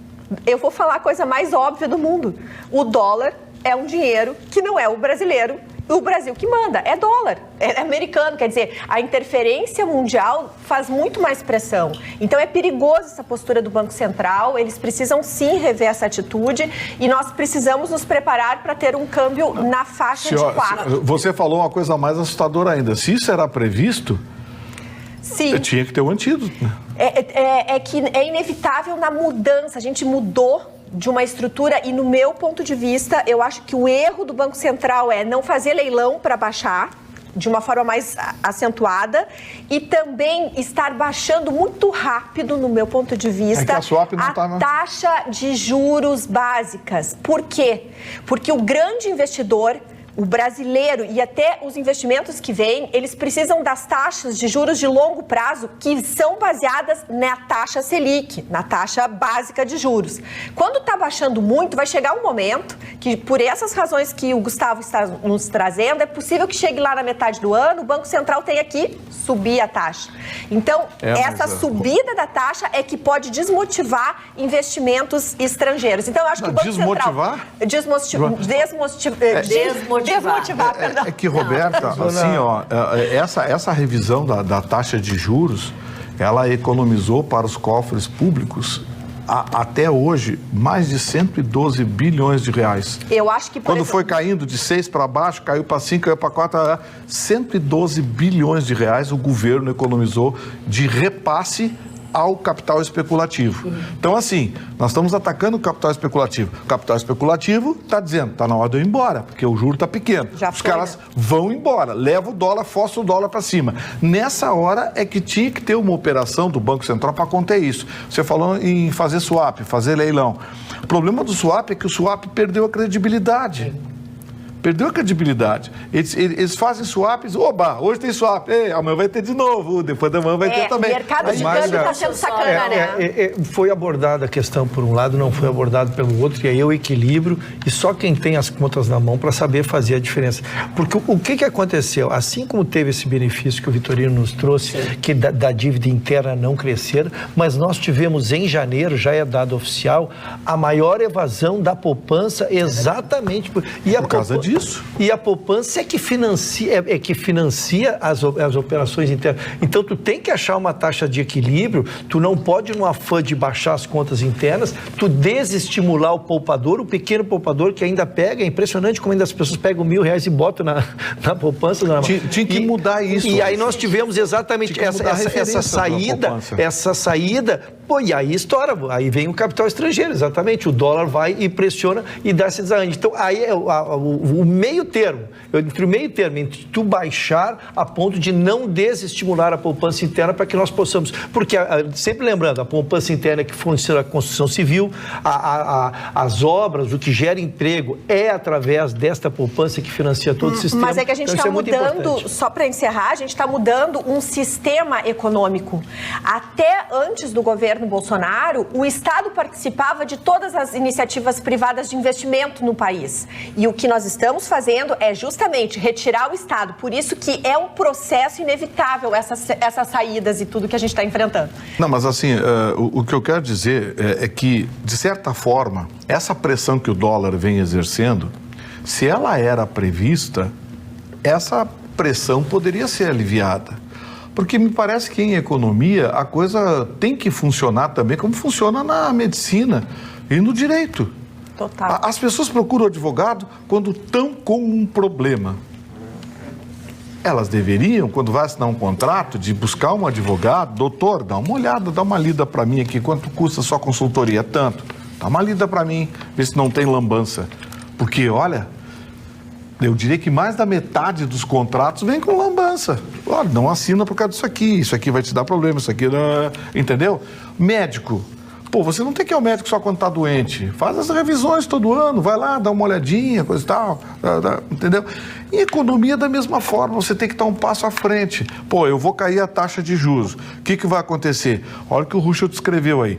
Eu vou falar a coisa mais óbvia do mundo. O dólar é um dinheiro que não é o brasileiro, o Brasil que manda, é dólar, é americano. Quer dizer, a interferência mundial faz muito mais pressão. Então é perigoso essa postura do Banco Central, eles precisam sim rever essa atitude e nós precisamos nos preparar para ter um câmbio na faixa de 4. Você falou uma coisa mais assustadora ainda. Se isso era previsto... Sim. Tinha que ter um antídoto, né? É que é inevitável na mudança. A gente mudou de uma estrutura e, no meu ponto de vista, eu acho que o erro do Banco Central é não fazer leilão para baixar de uma forma mais acentuada e também estar baixando muito rápido, no meu ponto de vista, a taxa de juros básicas. Por quê? Porque o grande investidor... o brasileiro e até os investimentos que vêm, eles precisam das taxas de juros de longo prazo que são baseadas na taxa Selic, na taxa básica de juros. Quando está baixando muito, vai chegar um momento que, por essas razões que o Gustavo está nos trazendo, é possível que chegue lá na metade do ano, o Banco Central tenha que subir a taxa. Então, essa subida da taxa é que pode desmotivar investimentos estrangeiros. Então, eu acho que o Banco Central... Desmotivar, perdão. É que, Roberta, assim, ó, essa revisão da taxa de juros, ela economizou para os cofres públicos até hoje mais de 112 bilhões de reais. Eu acho que... Quando foi caindo de 6 para baixo, caiu para 5, caiu para 4, 112 bilhões de reais o governo economizou de repasse ao capital especulativo. Então, assim, nós estamos atacando o capital especulativo. O capital especulativo está dizendo, está na hora de eu ir embora, porque o juro está pequeno. Os caras vão embora, leva o dólar, força o dólar para cima. Nessa hora é que tinha que ter uma operação do Banco Central para conter isso. Você falou em fazer swap, fazer leilão. O problema do swap é que o swap perdeu a credibilidade. Perdeu a credibilidade. Eles fazem swaps, hoje tem swap, amanhã vai ter de novo, depois da manhã vai ter também. O mercado de câmbio está sendo sacana, né? Foi abordada a questão por um lado, não foi abordado pelo outro, e aí o equilíbrio, e só quem tem as contas na mão para saber fazer a diferença. Porque o que aconteceu? Assim como teve esse benefício que o Vitorino nos trouxe, que da dívida interna não crescer, mas nós tivemos em janeiro, já é dado oficial, a maior evasão da poupança exatamente por causa disso. E a poupança é que financia as operações internas. Então, tu tem que achar uma taxa de equilíbrio, tu não pode, no afã de baixar as contas internas, tu desestimular o poupador, o pequeno poupador que ainda pega, é impressionante como ainda as pessoas pegam R$1.000 e botam na poupança. Tinha que mudar isso. E aí nós tivemos exatamente essa saída, e aí estoura, aí vem o capital estrangeiro, exatamente, o dólar vai e pressiona e dá esse desarranjo. Então, aí é o meio termo, entre tu baixar a ponto de não desestimular a poupança interna para que nós possamos, porque sempre lembrando, a poupança interna que funciona a construção civil, as obras, o que gera emprego é através desta poupança que financia todo o sistema. Mas é que a gente está mudando, só para encerrar, a gente está mudando um sistema econômico. Até antes do governo Bolsonaro, o Estado participava de todas as iniciativas privadas de investimento no país. E o que nós estamos fazendo é justamente retirar o Estado. Por isso que é um processo inevitável essas saídas e tudo que a gente está enfrentando. Não, mas assim, o que eu quero dizer é que, de certa forma, essa pressão que o dólar vem exercendo, se ela era prevista, essa pressão poderia ser aliviada. Porque me parece que em economia a coisa tem que funcionar também como funciona na medicina e no direito. Total. As pessoas procuram advogado quando estão com um problema. elas deveriam, quando vai assinar um contrato, de buscar um advogado, doutor, dá uma olhada, dá uma lida para mim aqui, quanto custa sua consultoria? Tanto. Dá uma lida para mim, vê se não tem lambança. Porque, olha, eu diria que mais da metade dos contratos vem com lambança. Olha, não assina por causa isso aqui vai te dar problema, isso aqui, entendeu? Médico. Pô, você não tem que ir ao médico só quando está doente. Faz as revisões todo ano, vai lá, dá uma olhadinha, coisa e tal, entendeu? E economia da mesma forma, você tem que estar um passo à frente. Pô, eu vou cair a taxa de juros. O que vai acontecer? Olha o que o Ruschel descreveu aí.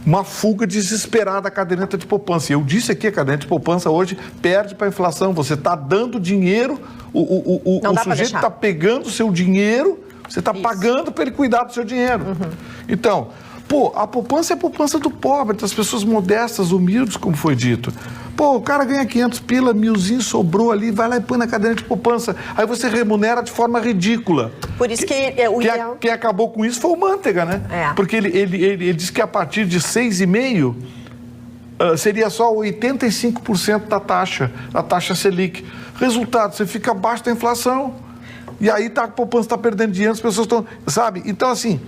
Uma fuga desesperada da caderneta de poupança. Eu disse aqui, a caderneta de poupança hoje perde para a inflação. Você está dando dinheiro, o sujeito está pegando o seu dinheiro, você está pagando para ele cuidar do seu dinheiro. Então, pô, a poupança é a poupança do pobre, das pessoas modestas, humildes, como foi dito. Pô, o cara ganha 500 pila, 1000zinho sobrou ali, vai lá e põe na caderneta de poupança. Aí você remunera de forma ridícula. Por isso Quem acabou com isso foi o Mantega, né? Porque ele disse que a partir de 6,5% seria só 85% da taxa Selic. Resultado, você fica abaixo da inflação. E aí a poupança está perdendo dinheiro, as pessoas estão... Sabe? Então, assim...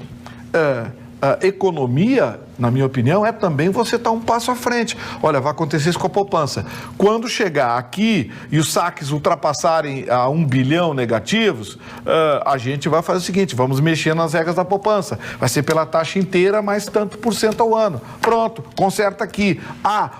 economia, na minha opinião, é também você estar um passo à frente. Olha, vai acontecer isso com a poupança. Quando chegar aqui e os saques ultrapassarem a 1 bilhão negativos, a gente vai fazer o seguinte, vamos mexer nas regras da poupança. Vai ser pela taxa inteira, mais tanto % ao ano. Pronto, conserta aqui.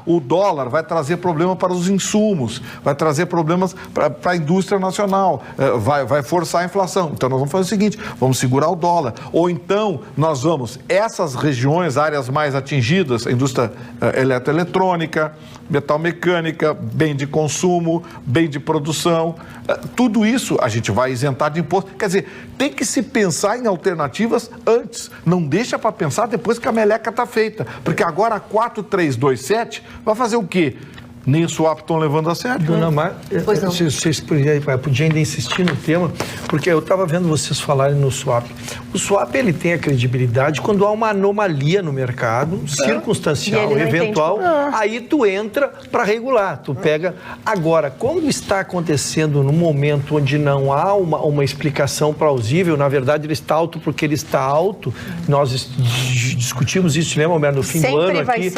O dólar vai trazer problema para os insumos, vai trazer problemas para a indústria nacional, vai forçar a inflação. Então, nós vamos fazer o seguinte, vamos segurar o dólar. Ou então, nós vamos... Essas regiões, áreas mais atingidas, a indústria eletroeletrônica, metal mecânica, bem de consumo, bem de produção, tudo isso a gente vai isentar de imposto. Quer dizer, tem que se pensar em alternativas antes. Não deixa para pensar depois que a meleca está feita. Porque agora a 4327 vai fazer o quê? Nem o swap estão levando a sério. Dona Mar, vocês podiam ainda insistir no tema, porque eu estava vendo vocês falarem no swap. O swap, ele tem a credibilidade quando há uma anomalia no mercado, circunstancial, eventual, aí tu entra para regular, tu pega. Agora, quando está acontecendo num momento onde não há uma explicação plausível, na verdade ele está alto porque ele está alto, nós discutimos isso, lembra, no fim do ano aqui,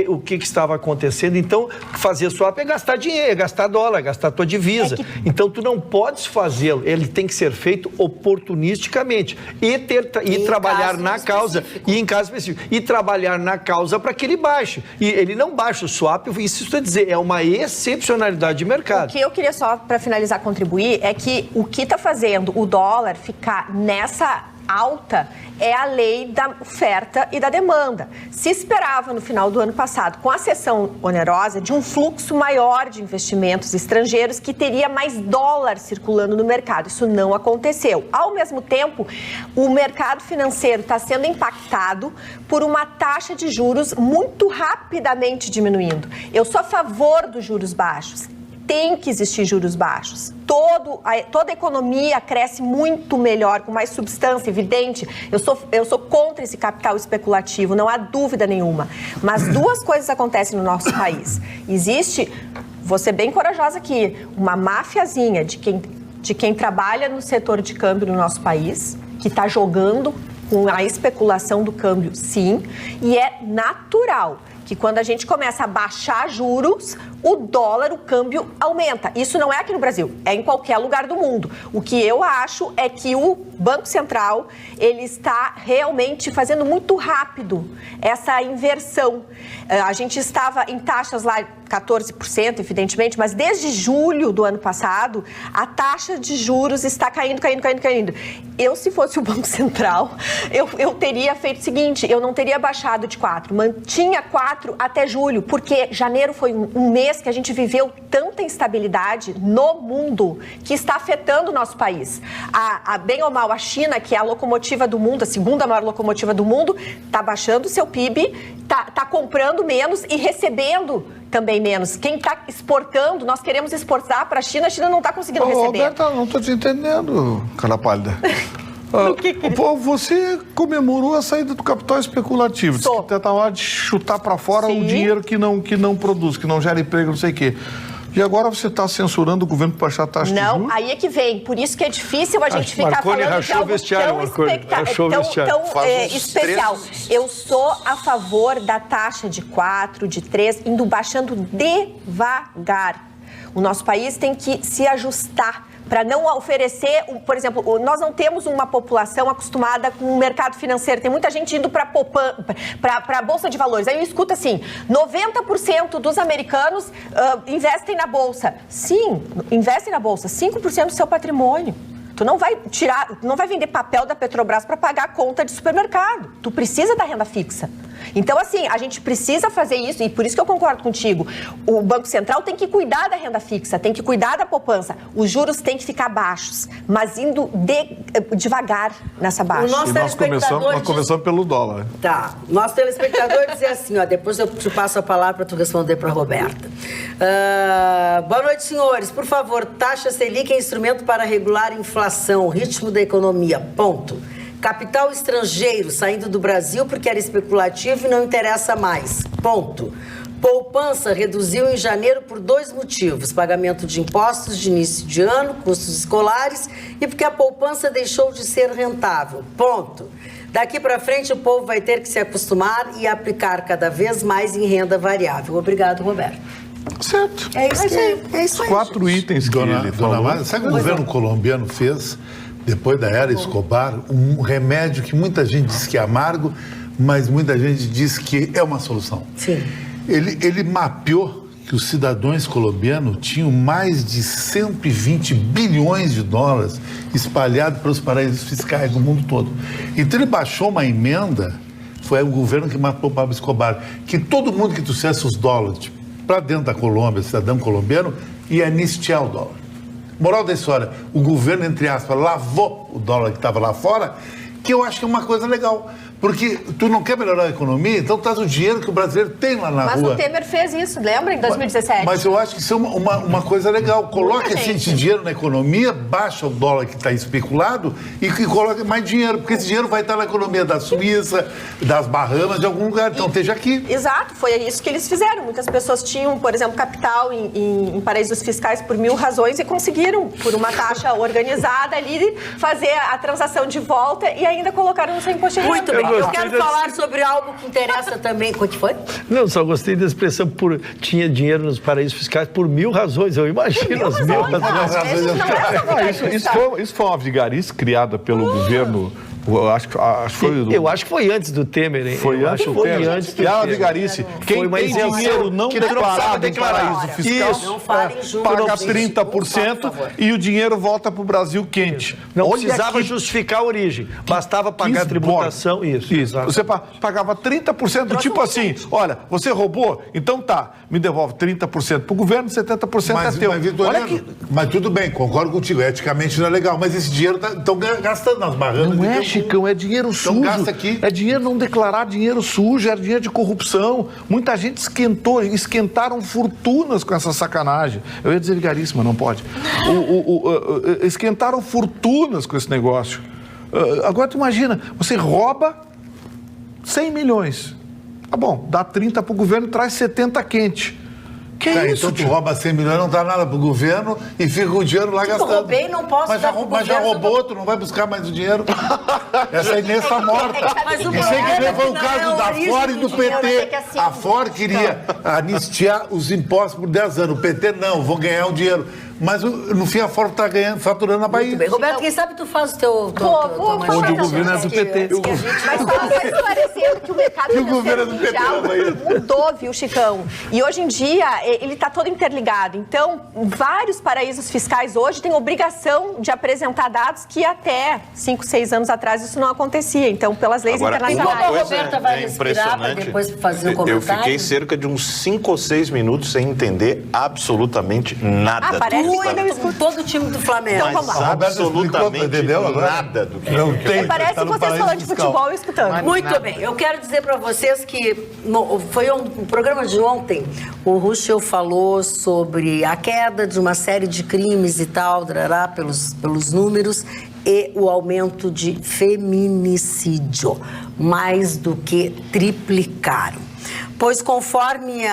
o que estava acontecendo, então... Fazer swap é gastar dinheiro, é gastar dólar, gastar tua divisa. Então, tu não podes fazê-lo. Ele tem que ser feito oportunisticamente. E trabalhar na causa, e em caso específico. E trabalhar na causa para que ele baixe. E ele não baixa o swap, isso estou a dizer, é uma excepcionalidade de mercado. O que eu queria só, para finalizar, contribuir, é que o que está fazendo o dólar ficar nessa alta é a lei da oferta e da demanda. Se esperava no final do ano passado, com a cessão onerosa, de um fluxo maior de investimentos estrangeiros que teria mais dólar circulando no mercado. Isso não aconteceu. Ao mesmo tempo, o mercado financeiro está sendo impactado por uma taxa de juros muito rapidamente diminuindo. Eu sou a favor dos juros baixos. Tem que existir juros baixos. Toda a economia cresce muito melhor, com mais substância, evidente. Eu sou contra esse capital especulativo, não há dúvida nenhuma. Mas duas coisas acontecem no nosso país. Existe, vou ser bem corajosa aqui, uma mafiazinha de quem trabalha no setor de câmbio no nosso país, que está jogando com a especulação do câmbio, sim, e é natural que quando a gente começa a baixar juros, o dólar, o câmbio aumenta. Isso não é aqui no Brasil, é em qualquer lugar do mundo. O que eu acho é que o Banco Central, ele está realmente fazendo muito rápido essa inversão. A gente estava em taxas lá 14%, evidentemente, mas desde julho do ano passado, a taxa de juros está caindo. Eu, se fosse o Banco Central, eu teria feito o seguinte, eu não teria baixado de 4, mantinha 4 até julho, porque janeiro foi um mês que a gente viveu tanta instabilidade no mundo que está afetando o nosso país. Bem ou mal, a China, que é a locomotiva do mundo, a segunda maior locomotiva do mundo, está baixando o seu PIB, está comprando menos e recebendo também menos. Quem está exportando, nós queremos exportar para a China não está conseguindo receber. Roberta, não estou te entendendo, cara pálida. Você comemorou a saída do capital especulativo. Disse que está na hora de chutar para fora o dinheiro que não produz, que não gera emprego, não sei o quê. E agora você está censurando o governo para baixar a taxa de juros? Não, aí é que vem. Por isso que é difícil a gente ficar falando de algo tão especial. Eu sou a favor da taxa de 4, de 3, baixando devagar. O nosso país tem que se ajustar para não oferecer, por exemplo, nós não temos uma população acostumada com o mercado financeiro. Tem muita gente indo para a Bolsa de Valores. Aí eu escuto assim, 90% dos americanos investem na Bolsa. Sim, investem na Bolsa, 5% do seu patrimônio. Tu não vai vender papel da Petrobras para pagar a conta de supermercado. Tu precisa da renda fixa. Então, assim, a gente precisa fazer isso, e por isso que eu concordo contigo. O Banco Central tem que cuidar da renda fixa, tem que cuidar da poupança. Os juros têm que ficar baixos, mas indo devagar nessa baixa. E nós começamos pelo dólar. Tá. Nosso telespectador dizia assim, ó, depois eu te passo a palavra para tu responder para a Roberta. Boa noite, senhores. Por favor, taxa Selic é instrumento para regular a inflação, o ritmo da economia, ponto. Capital estrangeiro saindo do Brasil porque era especulativo e não interessa mais. Ponto. Poupança reduziu em janeiro por 2 motivos. Pagamento de impostos de início de ano, custos escolares e porque a poupança deixou de ser rentável. Ponto. Daqui para frente o povo vai ter que se acostumar e aplicar cada vez mais em renda variável. Obrigado, Roberto. Certo. É isso aí. Os 4 itens que ele falou. Sabe o que o governo colombiano fez? Depois da era Escobar, um remédio que muita gente diz que é amargo, mas muita gente diz que é uma solução. Sim. Ele mapeou que os cidadãos colombianos tinham mais de 120 bilhões de dólares espalhados pelos paraísos fiscais do mundo todo. Então ele baixou uma emenda, foi o governo que matou o Pablo Escobar, que todo mundo que trouxesse os dólares para dentro da Colômbia, cidadão colombiano, ia anistiar o dólar. Moral da história, o governo, entre aspas, lavou o dólar que estava lá fora, que eu acho que é uma coisa legal. Porque tu não quer melhorar a economia, então traz o dinheiro que o brasileiro tem lá na rua. Mas o Temer fez isso, lembra, em 2017? Mas eu acho que isso é uma coisa legal. Coloca esse dinheiro na economia, baixa o dólar que está especulado e coloca mais dinheiro, porque esse dinheiro vai estar na economia da Suíça, das Bahamas, de algum lugar. Então esteja aqui. Exato, foi isso que eles fizeram. Muitas pessoas tinham, por exemplo, capital em paraísos fiscais por 1000 razões e conseguiram, por uma taxa organizada ali, fazer a transação de volta e ainda colocaram no seu imposto de renda. Muito bem. Eu quero falar sobre algo que interessa também. Quanto foi? Não, só gostei da expressão tinha dinheiro nos paraísos fiscais por 1000 razões. Eu imagino as 1000 razões. Isso foi uma vigarice criada pelo governo. Eu acho que foi antes do Temer, hein? Foi antes do Temer. E a vigarice. Quem tem dinheiro não declarado em paraíso fiscal paga 30% e o dinheiro volta para o Brasil quente. Não precisava justificar a origem. Bastava pagar a tributação. Isso. Você pagava 30%, tipo assim, olha, você roubou, então tá, me devolve 30% para o governo, 70% é teu. Mas tudo bem, concordo contigo, eticamente não é legal, mas esse dinheiro estão gastando nas barranas. Não é, Chicão, é dinheiro sujo. Gasta aqui. É dinheiro não declarado, dinheiro sujo, é dinheiro de corrupção. Muita gente esquentaram fortunas com essa sacanagem. Eu ia dizer vigarice, mas não pode. Esquentaram fortunas com esse negócio. Agora tu imagina, você rouba 100 milhões. Tá bom, dá 30 pro governo, traz 70 quente. Que isso, então tu rouba 100 milhões, não dá nada pro governo e fica o dinheiro lá gastando. Eu roubei, não posso mas já roubou, tu não vai buscar mais o dinheiro. Essa Inês está morta. Isso aí foi o caso da Ford e do PT. A Ford queria anistiar os impostos por 10 anos. O PT não, vou ganhar o dinheiro. Mas no fim a Ford está faturando a Bahia. Roberto, quem sabe tu faz o teu... Onde o governo é do PT. Mas só esclarecendo que o mercado financeiro mundial mudou, viu, Chicão? E hoje em dia ele está todo interligado. Então, vários paraísos fiscais hoje têm obrigação de apresentar dados que até 5, 6 anos atrás isso não acontecia. Então, pelas leis internacionais. Uma coisa impressionante. Depois fazer um comentário. Eu fiquei cerca de uns 5 ou 6 minutos sem entender absolutamente nada. Parece com todo o time do Flamengo. Então, vamos lá. Absolutamente nada do que não tem. Parece que vocês falando de futebol e escutando. Muito bem. Eu quero dizer para vocês que foi um programa de ontem. O Ruschel falou sobre a queda de uma série de crimes e tal, pelos números, e o aumento de feminicídio, mais do que triplicaram. Pois conforme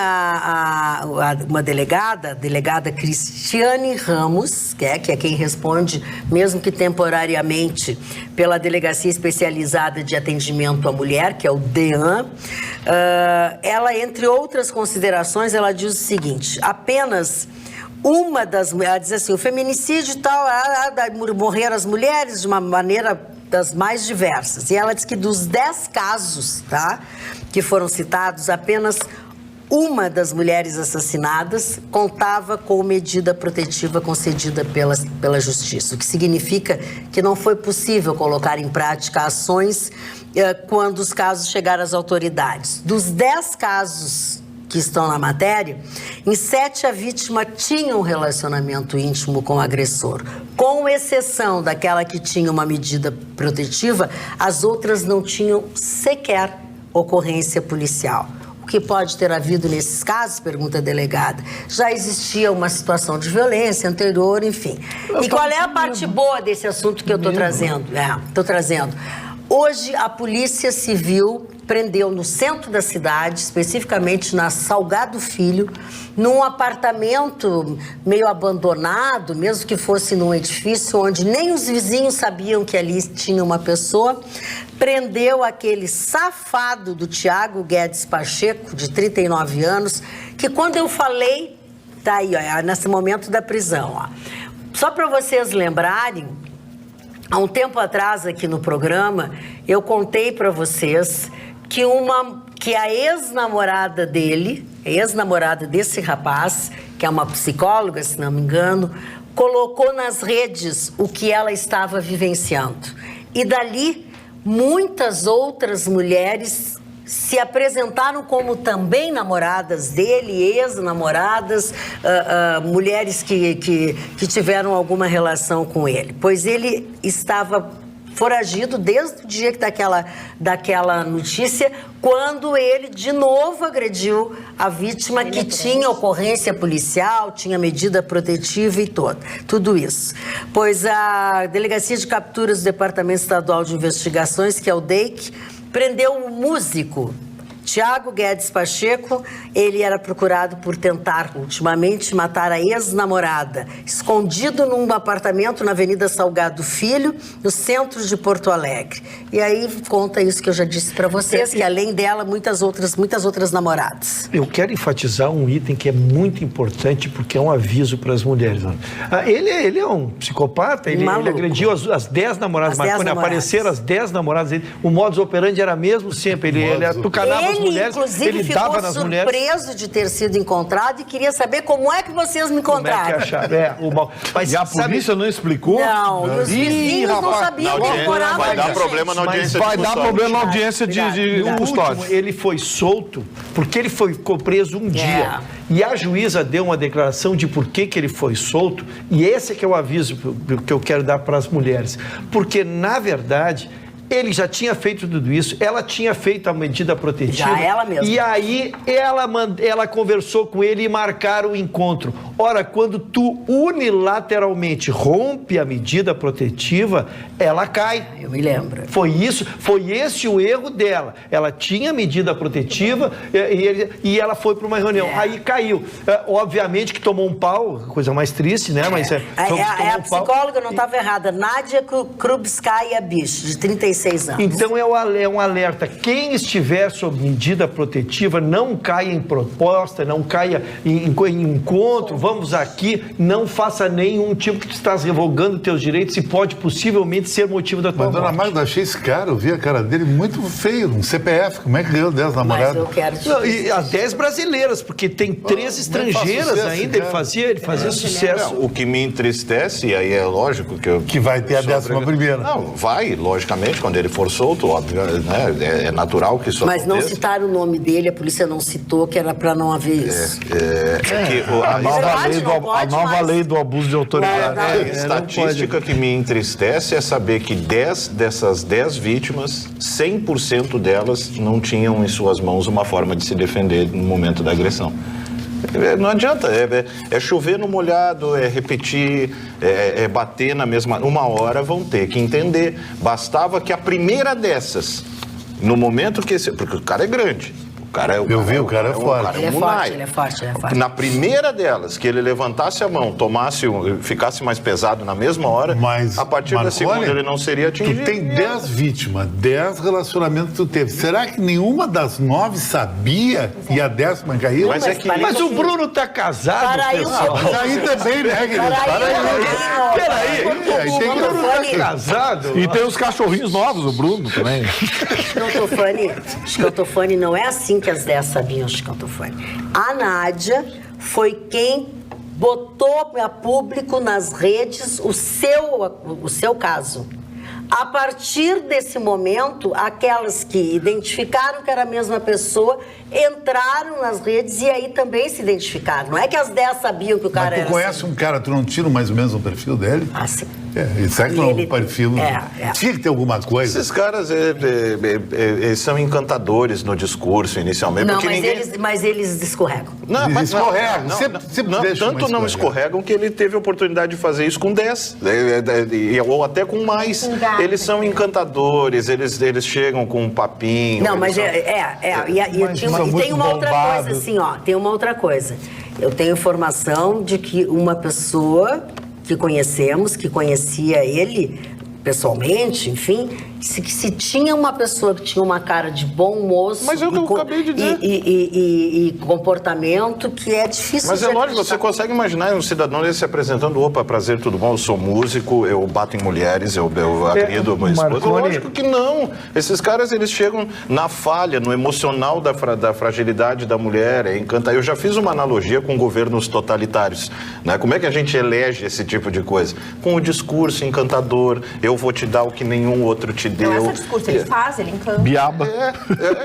uma delegada, a delegada Cristiane Ramos, que é quem responde, mesmo que temporariamente, pela Delegacia Especializada de Atendimento à Mulher, que é o DEAN, ela, entre outras considerações, ela diz o seguinte: apenas uma das mulheres, ela diz assim, o feminicídio e tal, morreram as mulheres de uma maneira das mais diversas. E ela diz que dos 10 casos, tá, que foram citados, apenas uma das mulheres assassinadas contava com medida protetiva concedida pela Justiça, o que significa que não foi possível colocar em prática ações quando os casos chegaram às autoridades. Dos 10 casos que estão na matéria, em 7 a vítima tinha um relacionamento íntimo com o agressor. Com exceção daquela que tinha uma medida protetiva, as outras não tinham sequer ocorrência policial. O que pode ter havido nesses casos, pergunta a delegada? Já existia uma situação de violência anterior, enfim. E qual é a parte boa desse assunto que eu estou trazendo? Estou trazendo. Hoje, a Polícia Civil prendeu no centro da cidade, especificamente na Salgado Filho, num apartamento meio abandonado, mesmo que fosse num edifício onde nem os vizinhos sabiam que ali tinha uma pessoa, prendeu aquele safado do Tiago Guedes Pacheco, de 39 anos, que quando eu falei, tá aí, ó, nesse momento da prisão, ó. Só para vocês lembrarem, há um tempo atrás aqui no programa, eu contei para vocês que a ex-namorada dele, a ex-namorada desse rapaz, que é uma psicóloga, se não me engano, colocou nas redes o que ela estava vivenciando. E dali, muitas outras mulheres se apresentaram como também namoradas dele, ex-namoradas, mulheres que tiveram alguma relação com ele. Pois ele estava foragido desde o dia daquela notícia, quando ele de novo agrediu a vítima, que tinha ocorrência policial, tinha medida protetiva e tudo isso. Pois a Delegacia de Capturas do Departamento Estadual de Investigações, que é o DEIC, prendeu um músico, Tiago Guedes Pacheco. Ele era procurado por tentar, ultimamente, matar a ex-namorada, escondido num apartamento na Avenida Salgado Filho, no centro de Porto Alegre. E aí conta isso que eu já disse para vocês, que além dela, muitas outras namoradas. Eu quero enfatizar um item que é muito importante, porque é um aviso para as mulheres. Ele é um psicopata, ele agrediu as 10 namoradas, mas quando apareceram as 10 namoradas dele, o modus operandi era mesmo sempre, ele atucanava as mulheres, ele dava nas mulheres. Ele surpreso de ter sido encontrado e queria saber como é que vocês me encontraram. Como é que acharam? Mas a polícia não explicou? Não, os vizinhos não sabiam que morava. Vai dar problema na audiência de custódia. Vai dar problema na audiência de custódia. Ele foi solto porque ele ficou preso um dia. E a juíza deu uma declaração de por que ele foi solto. E esse é que é o aviso que eu quero dar para as mulheres. Porque, na verdade, ele já tinha feito tudo isso, ela tinha feito a medida protetiva. Já ela mesma. E aí ela conversou com ele e marcaram o encontro. Ora, quando tu unilateralmente rompe a medida protetiva, ela cai. Eu me lembro. Foi esse o erro dela. Ela tinha medida protetiva e ela foi para uma reunião. Aí caiu. Obviamente que tomou um pau, coisa mais triste, né? Mas a psicóloga não estava errada. Nádia Krupskaya Bish, de 36 anos. Então é um alerta. Quem estiver sob medida protetiva, não caia em proposta, não caia em encontro, vamos aqui, não faça nenhum tipo que tu estás revogando teus direitos e pode possivelmente ser motivo da tua morte. Mas, dona Magda, achei esse cara, eu vi a cara dele muito feio, um CPF, como é que ganhou 10 namoradas? Mas eu quero e as 10 brasileiras, porque tem 3 estrangeiras ainda, ele fazia sucesso. O que me entristece, e aí é lógico que vai ter a 11ª. Não, vai, logicamente, quando ele for solto, óbvio, né? É natural que isso Mas aconteça. não citaram o nome dele, a polícia não citou, que era para não haver isso. A nova lei do abuso de autoridade. A estatística que me entristece é saber que dessas 10 vítimas, 100% delas não tinham em suas mãos uma forma de se defender no momento da agressão. Não adianta, é chover no molhado, é repetir, é bater na mesma... Uma hora vão ter que entender. Bastava que a primeira dessas, no momento que... Porque o cara é grande. Eu vi, o cara é forte. Ele é forte. Na primeira delas, que ele levantasse a mão, ficasse mais pesado na mesma hora, mas, a partir da segunda ele não seria atingido. Tu tem 10 vítimas, 10 relacionamentos que tu teve. Será que nenhuma das 9 sabia e a 10ª caiu? Mas o Bruno tá casado, pessoal. Mas aí também, né, querido? Peraí, o Bruno tá casado. E tem os cachorrinhos novos, o Bruno também. Chicantofone não é assim que as 10 sabiam Chicantofone. A Nádia foi quem botou a público nas redes o seu caso. A partir desse momento, aquelas que identificaram que era a mesma pessoa entraram nas redes e aí também se identificaram. Não é que as 10 sabiam que o cara era. Mas tu conhece assim. Um cara, tu não tira mais ou menos o perfil dele? Ah, sim. Será que não é um perfil? Tinha que ter alguma coisa. Esses caras eles são encantadores no discurso inicialmente. Não, porque mas eles escorregam. Escorregam. Tanto não escorregam que ele teve a oportunidade de fazer isso com 10, ou até com mais. Eles são encantadores, eles chegam com um papinho. Não, mas e tem uma outra coisa assim, ó. Tem uma outra coisa. Eu tenho informação de que uma pessoa que conhecemos, que conhecia ele pessoalmente, enfim, se tinha uma pessoa que tinha uma cara de bom moço... Mas é o que eu acabei de dizer. E comportamento que é difícil Mas de é lógico, você consegue imaginar um cidadão se apresentando, opa, prazer, tudo bom, eu sou músico, eu bato em mulheres, eu agrido a minha esposa. Lógico que não. Esses caras, eles chegam na falha, no emocional da fragilidade da mulher, Eu já fiz uma analogia com governos totalitários, né? Como é que a gente elege esse tipo de coisa? Com o discurso encantador, eu vou te dar o que nenhum outro te deu. Não, esse discurso ele faz, ele encanta. Biaba.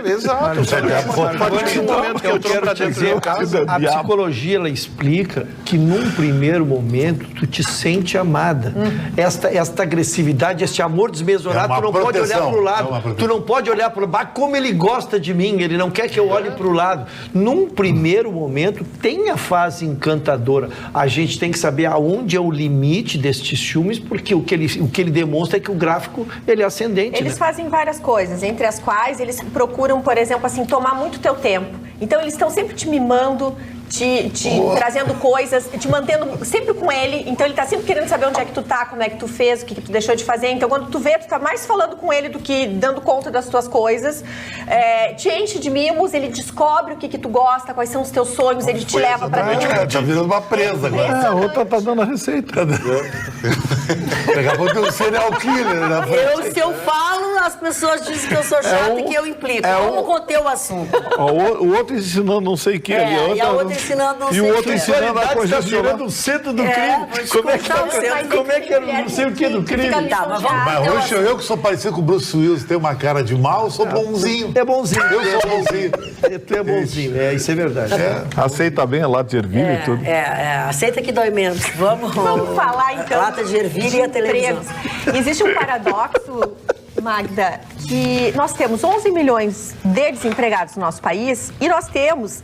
Exato. A partir do momento que eu estou para dentro de casa... A psicologia, ela explica que num primeiro momento tu te sente amada. Esta agressividade, este amor desmesurado, tu não pode olhar para o lado. Tu não pode olhar para o lado. Como ele gosta de mim, ele não quer que eu olhe para o lado. Num primeiro momento, tem a fase encantadora. A gente tem que saber aonde é o limite destes ciúmes, porque o que ele demonstra é que o gráfico ele é ascendente. Eles fazem várias coisas, entre as quais eles procuram, por exemplo, assim, tomar muito teu tempo. Então eles estão sempre te mimando, trazendo coisas, te mantendo sempre com ele. Então ele tá sempre querendo saber onde é que tu tá, como é que tu fez, o que tu deixou de fazer. Então quando tu vê, tu tá mais falando com ele do que dando conta das tuas coisas. Te enche de mimos, ele descobre o que tu gosta, quais são os teus sonhos, ele te leva pra dentro. Tá virando uma presa agora. A outra tá dando a receita. Daqui a pouco é um serial killer na frente. Se eu falo, as pessoas dizem que eu sou chata e que eu implico. Vamos conter o assunto. O outro ensinando não sei o que ali. E a outra ensinando não sei o que. E o outro ensinando a está virando o centro do crime. Como é que é não sei o que do crime? Mas hoje eu que sou parecido com o Bruce Willis, tenho uma cara de mal, sou bonzinho. É bonzinho. Eu sou bonzinho. Tu é bonzinho, isso é verdade. Aceita bem a lata de ervilha e tudo. Aceita que dói menos. Vamos falar então. Lata de ervilha e a televisão. Existe um paradoxo, Magda, que nós temos 11 milhões de desempregados no nosso país e nós temos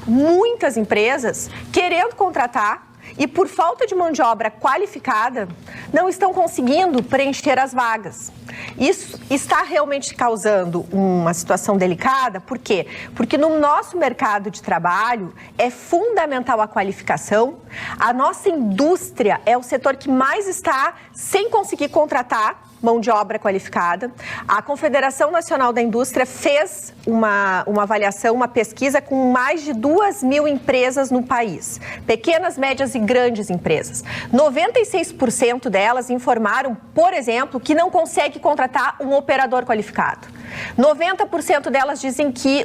muitas empresas querendo contratar e por falta de mão de obra qualificada não estão conseguindo preencher as vagas. Isso está realmente causando uma situação delicada, por quê? Porque no nosso mercado de trabalho é fundamental a qualificação, a nossa indústria é o setor que mais está sem conseguir contratar mão de obra qualificada. A Confederação Nacional da Indústria fez uma avaliação, uma pesquisa com mais de 2.000 empresas no país. Pequenas, médias e grandes empresas. 96% delas informaram, por exemplo, que não consegue contratar um operador qualificado. 90% delas dizem que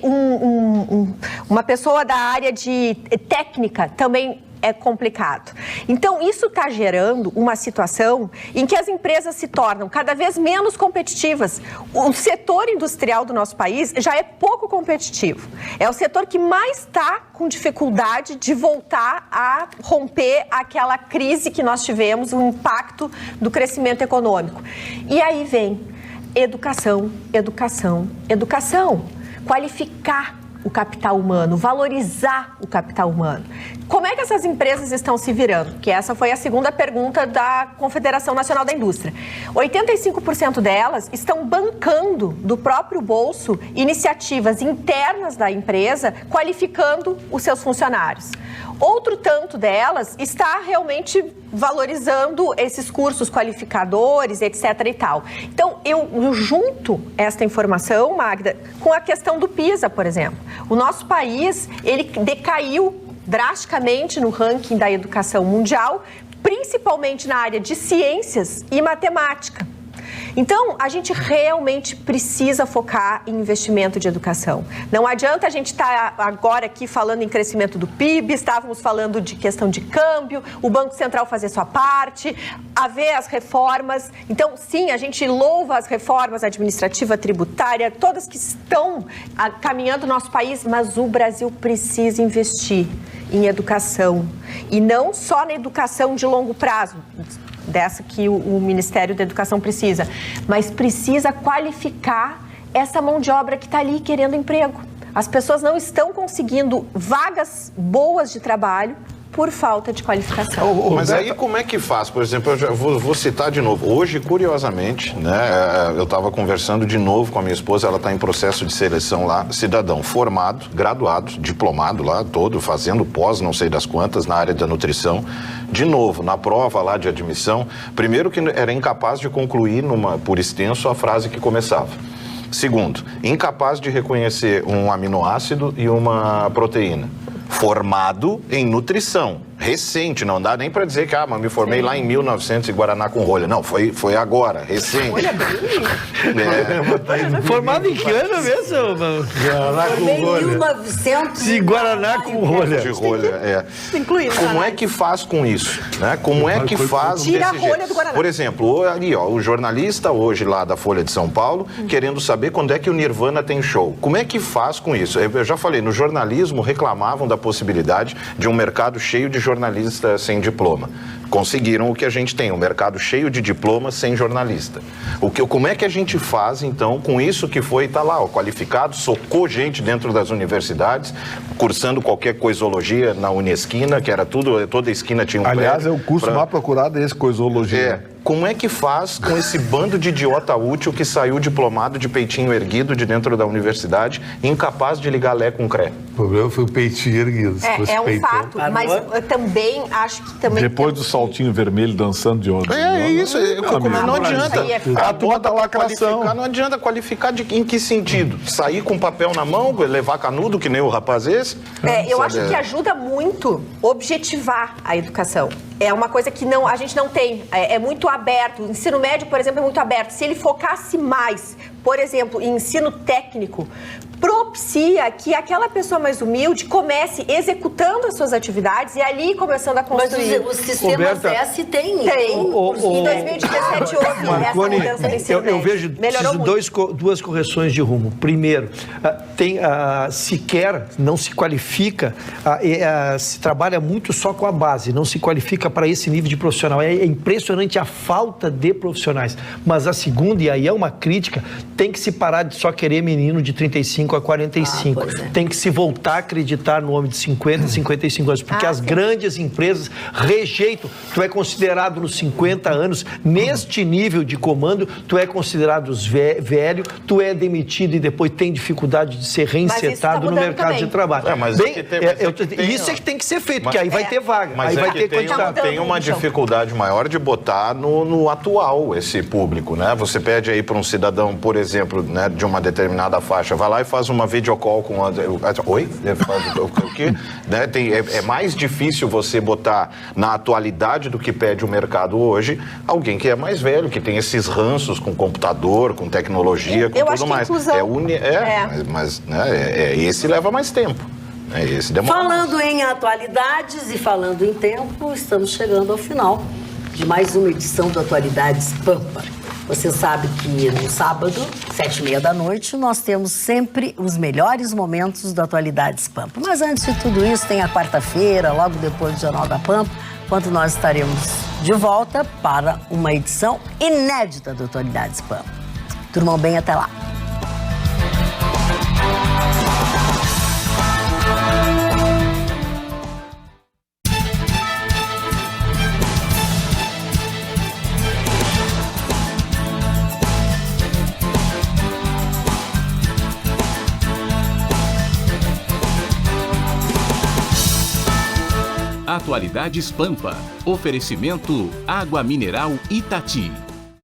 uma pessoa da área de técnica também é complicado. Então, isso está gerando uma situação em que as empresas se tornam cada vez menos competitivas. O setor industrial do nosso país já é pouco competitivo. É o setor que mais está com dificuldade de voltar a romper aquela crise que nós tivemos, o impacto do crescimento econômico. E aí vem educação, educação, educação. Qualificar o capital humano, valorizar o capital humano. Como é que essas empresas estão se virando? Que essa foi a segunda pergunta da Confederação Nacional da Indústria. 85% delas estão bancando do próprio bolso iniciativas internas da empresa, qualificando os seus funcionários. Outro tanto delas está realmente valorizando esses cursos qualificadores, etc. e tal. Então, eu junto esta informação, Magda, com a questão do PISA, por exemplo. O nosso país, ele decaiu drasticamente no ranking da educação mundial, principalmente na área de ciências e matemática. Então, a gente realmente precisa focar em investimento de educação. Não adianta a gente estar agora aqui falando em crescimento do PIB, estávamos falando de questão de câmbio, o Banco Central fazer sua parte, haver as reformas. Então, sim, a gente louva as reformas administrativa, tributária, todas que estão caminhando o nosso país, mas o Brasil precisa investir em educação. E não só na educação de longo prazo, dessa que o Ministério da Educação precisa, mas precisa qualificar essa mão de obra que está ali querendo emprego. As pessoas não estão conseguindo vagas boas de trabalho por falta de qualificação. Mas aí como é que faz? Por exemplo, eu já vou citar de novo. Hoje, curiosamente, né, eu estava conversando de novo com a minha esposa, ela está em processo de seleção lá, cidadão formado, graduado, diplomado lá todo, fazendo pós, não sei das quantas, na área da nutrição. De novo, na prova lá de admissão, primeiro que era incapaz de concluir por extenso a frase que começava. Segundo, incapaz de reconhecer um aminoácido e uma proteína. Formado em nutrição, recente, não dá nem para dizer que mas me formei lá em 1900 em Guaraná com rolha. Não, foi agora, recente. Formado em que ano mesmo? Guaraná com rolha. 1900 de Guaraná com rolha. De rolha, Incluindo como é que faz com isso? Né? Como é que faz Tira desse a rolha jeito? do Guaraná. Por exemplo, ali, o jornalista hoje lá da Folha de São Paulo, querendo saber quando é que o Nirvana tem show. Como é que faz com isso? Eu já falei, no jornalismo reclamavam da possibilidade de um mercado cheio de jornalistas sem diploma. Conseguiram o que a gente tem, um mercado cheio de diplomas sem jornalista. Como é que a gente faz, então, com isso que tá lá, qualificado, socou gente dentro das universidades, cursando qualquer coisologia na Unesquina, que era toda esquina tinha um Aliás, prédio. é o curso mais procurado, esse, coisologia. Como é que faz com esse bando de idiota útil que saiu diplomado de peitinho erguido de dentro da universidade, incapaz de ligar Lé com Cré? O problema foi o peitinho erguido. É um fato, mas eu também acho que também... Depois do saltinho vermelho dançando de onda. É isso, não adianta. A turma da lacração. Não adianta qualificar em que sentido? Sair com papel na mão, levar canudo, que nem o rapaz esse? Eu acho que ajuda muito objetivar a educação. É uma coisa que a gente não tem, é muito aberto. O ensino médio, por exemplo, é muito aberto. Se ele focasse mais, por exemplo, em ensino técnico, propicia que aquela pessoa mais humilde comece executando as suas atividades e ali começando a construir. Mas os sistemas S tem. Em 2017 houve essa mudança no ensino médio. Eu vejo duas correções de rumo. Primeiro, sequer não se qualifica, se trabalha muito só com a base, não se qualifica para esse nível de profissional. É impressionante a falta de profissionais. Mas a segunda, e aí é uma crítica, tem que se parar de só querer menino de 35 a 45. Tem que se voltar a acreditar no homem de 50, 55 anos, porque as grandes empresas rejeitam. Tu é considerado nos 50 anos, neste nível de comando, tu é considerado velho, tu é demitido e depois tem dificuldade de ser reinsetado no mercado de trabalho. Isso é que tem que ser feito, porque aí vai ter vaga, aí vai ter quantidade. Tem uma dificuldade maior de botar no atual esse público, né? Você pede aí para um cidadão, por exemplo, né, de uma determinada faixa, vai lá e faz uma videocall com... Oi? O quê? Né? É mais difícil você botar na atualidade do que pede o mercado hoje alguém que é mais velho, que tem esses ranços com computador, com tecnologia, com tudo mais. Mas esse leva mais tempo. Falando em atualidades e falando em tempo, estamos chegando ao final de mais uma edição do Atualidades Pampa. Você sabe que no sábado, 7h30 da noite, nós temos sempre os melhores momentos do Atualidades Pampa. Mas antes de tudo isso, tem a quarta-feira, logo depois do Jornal da Pampa, quando nós estaremos de volta para uma edição inédita do Atualidades Pampa. Durmam bem, até lá. Atualidades Pampa. Oferecimento Água Mineral Itati.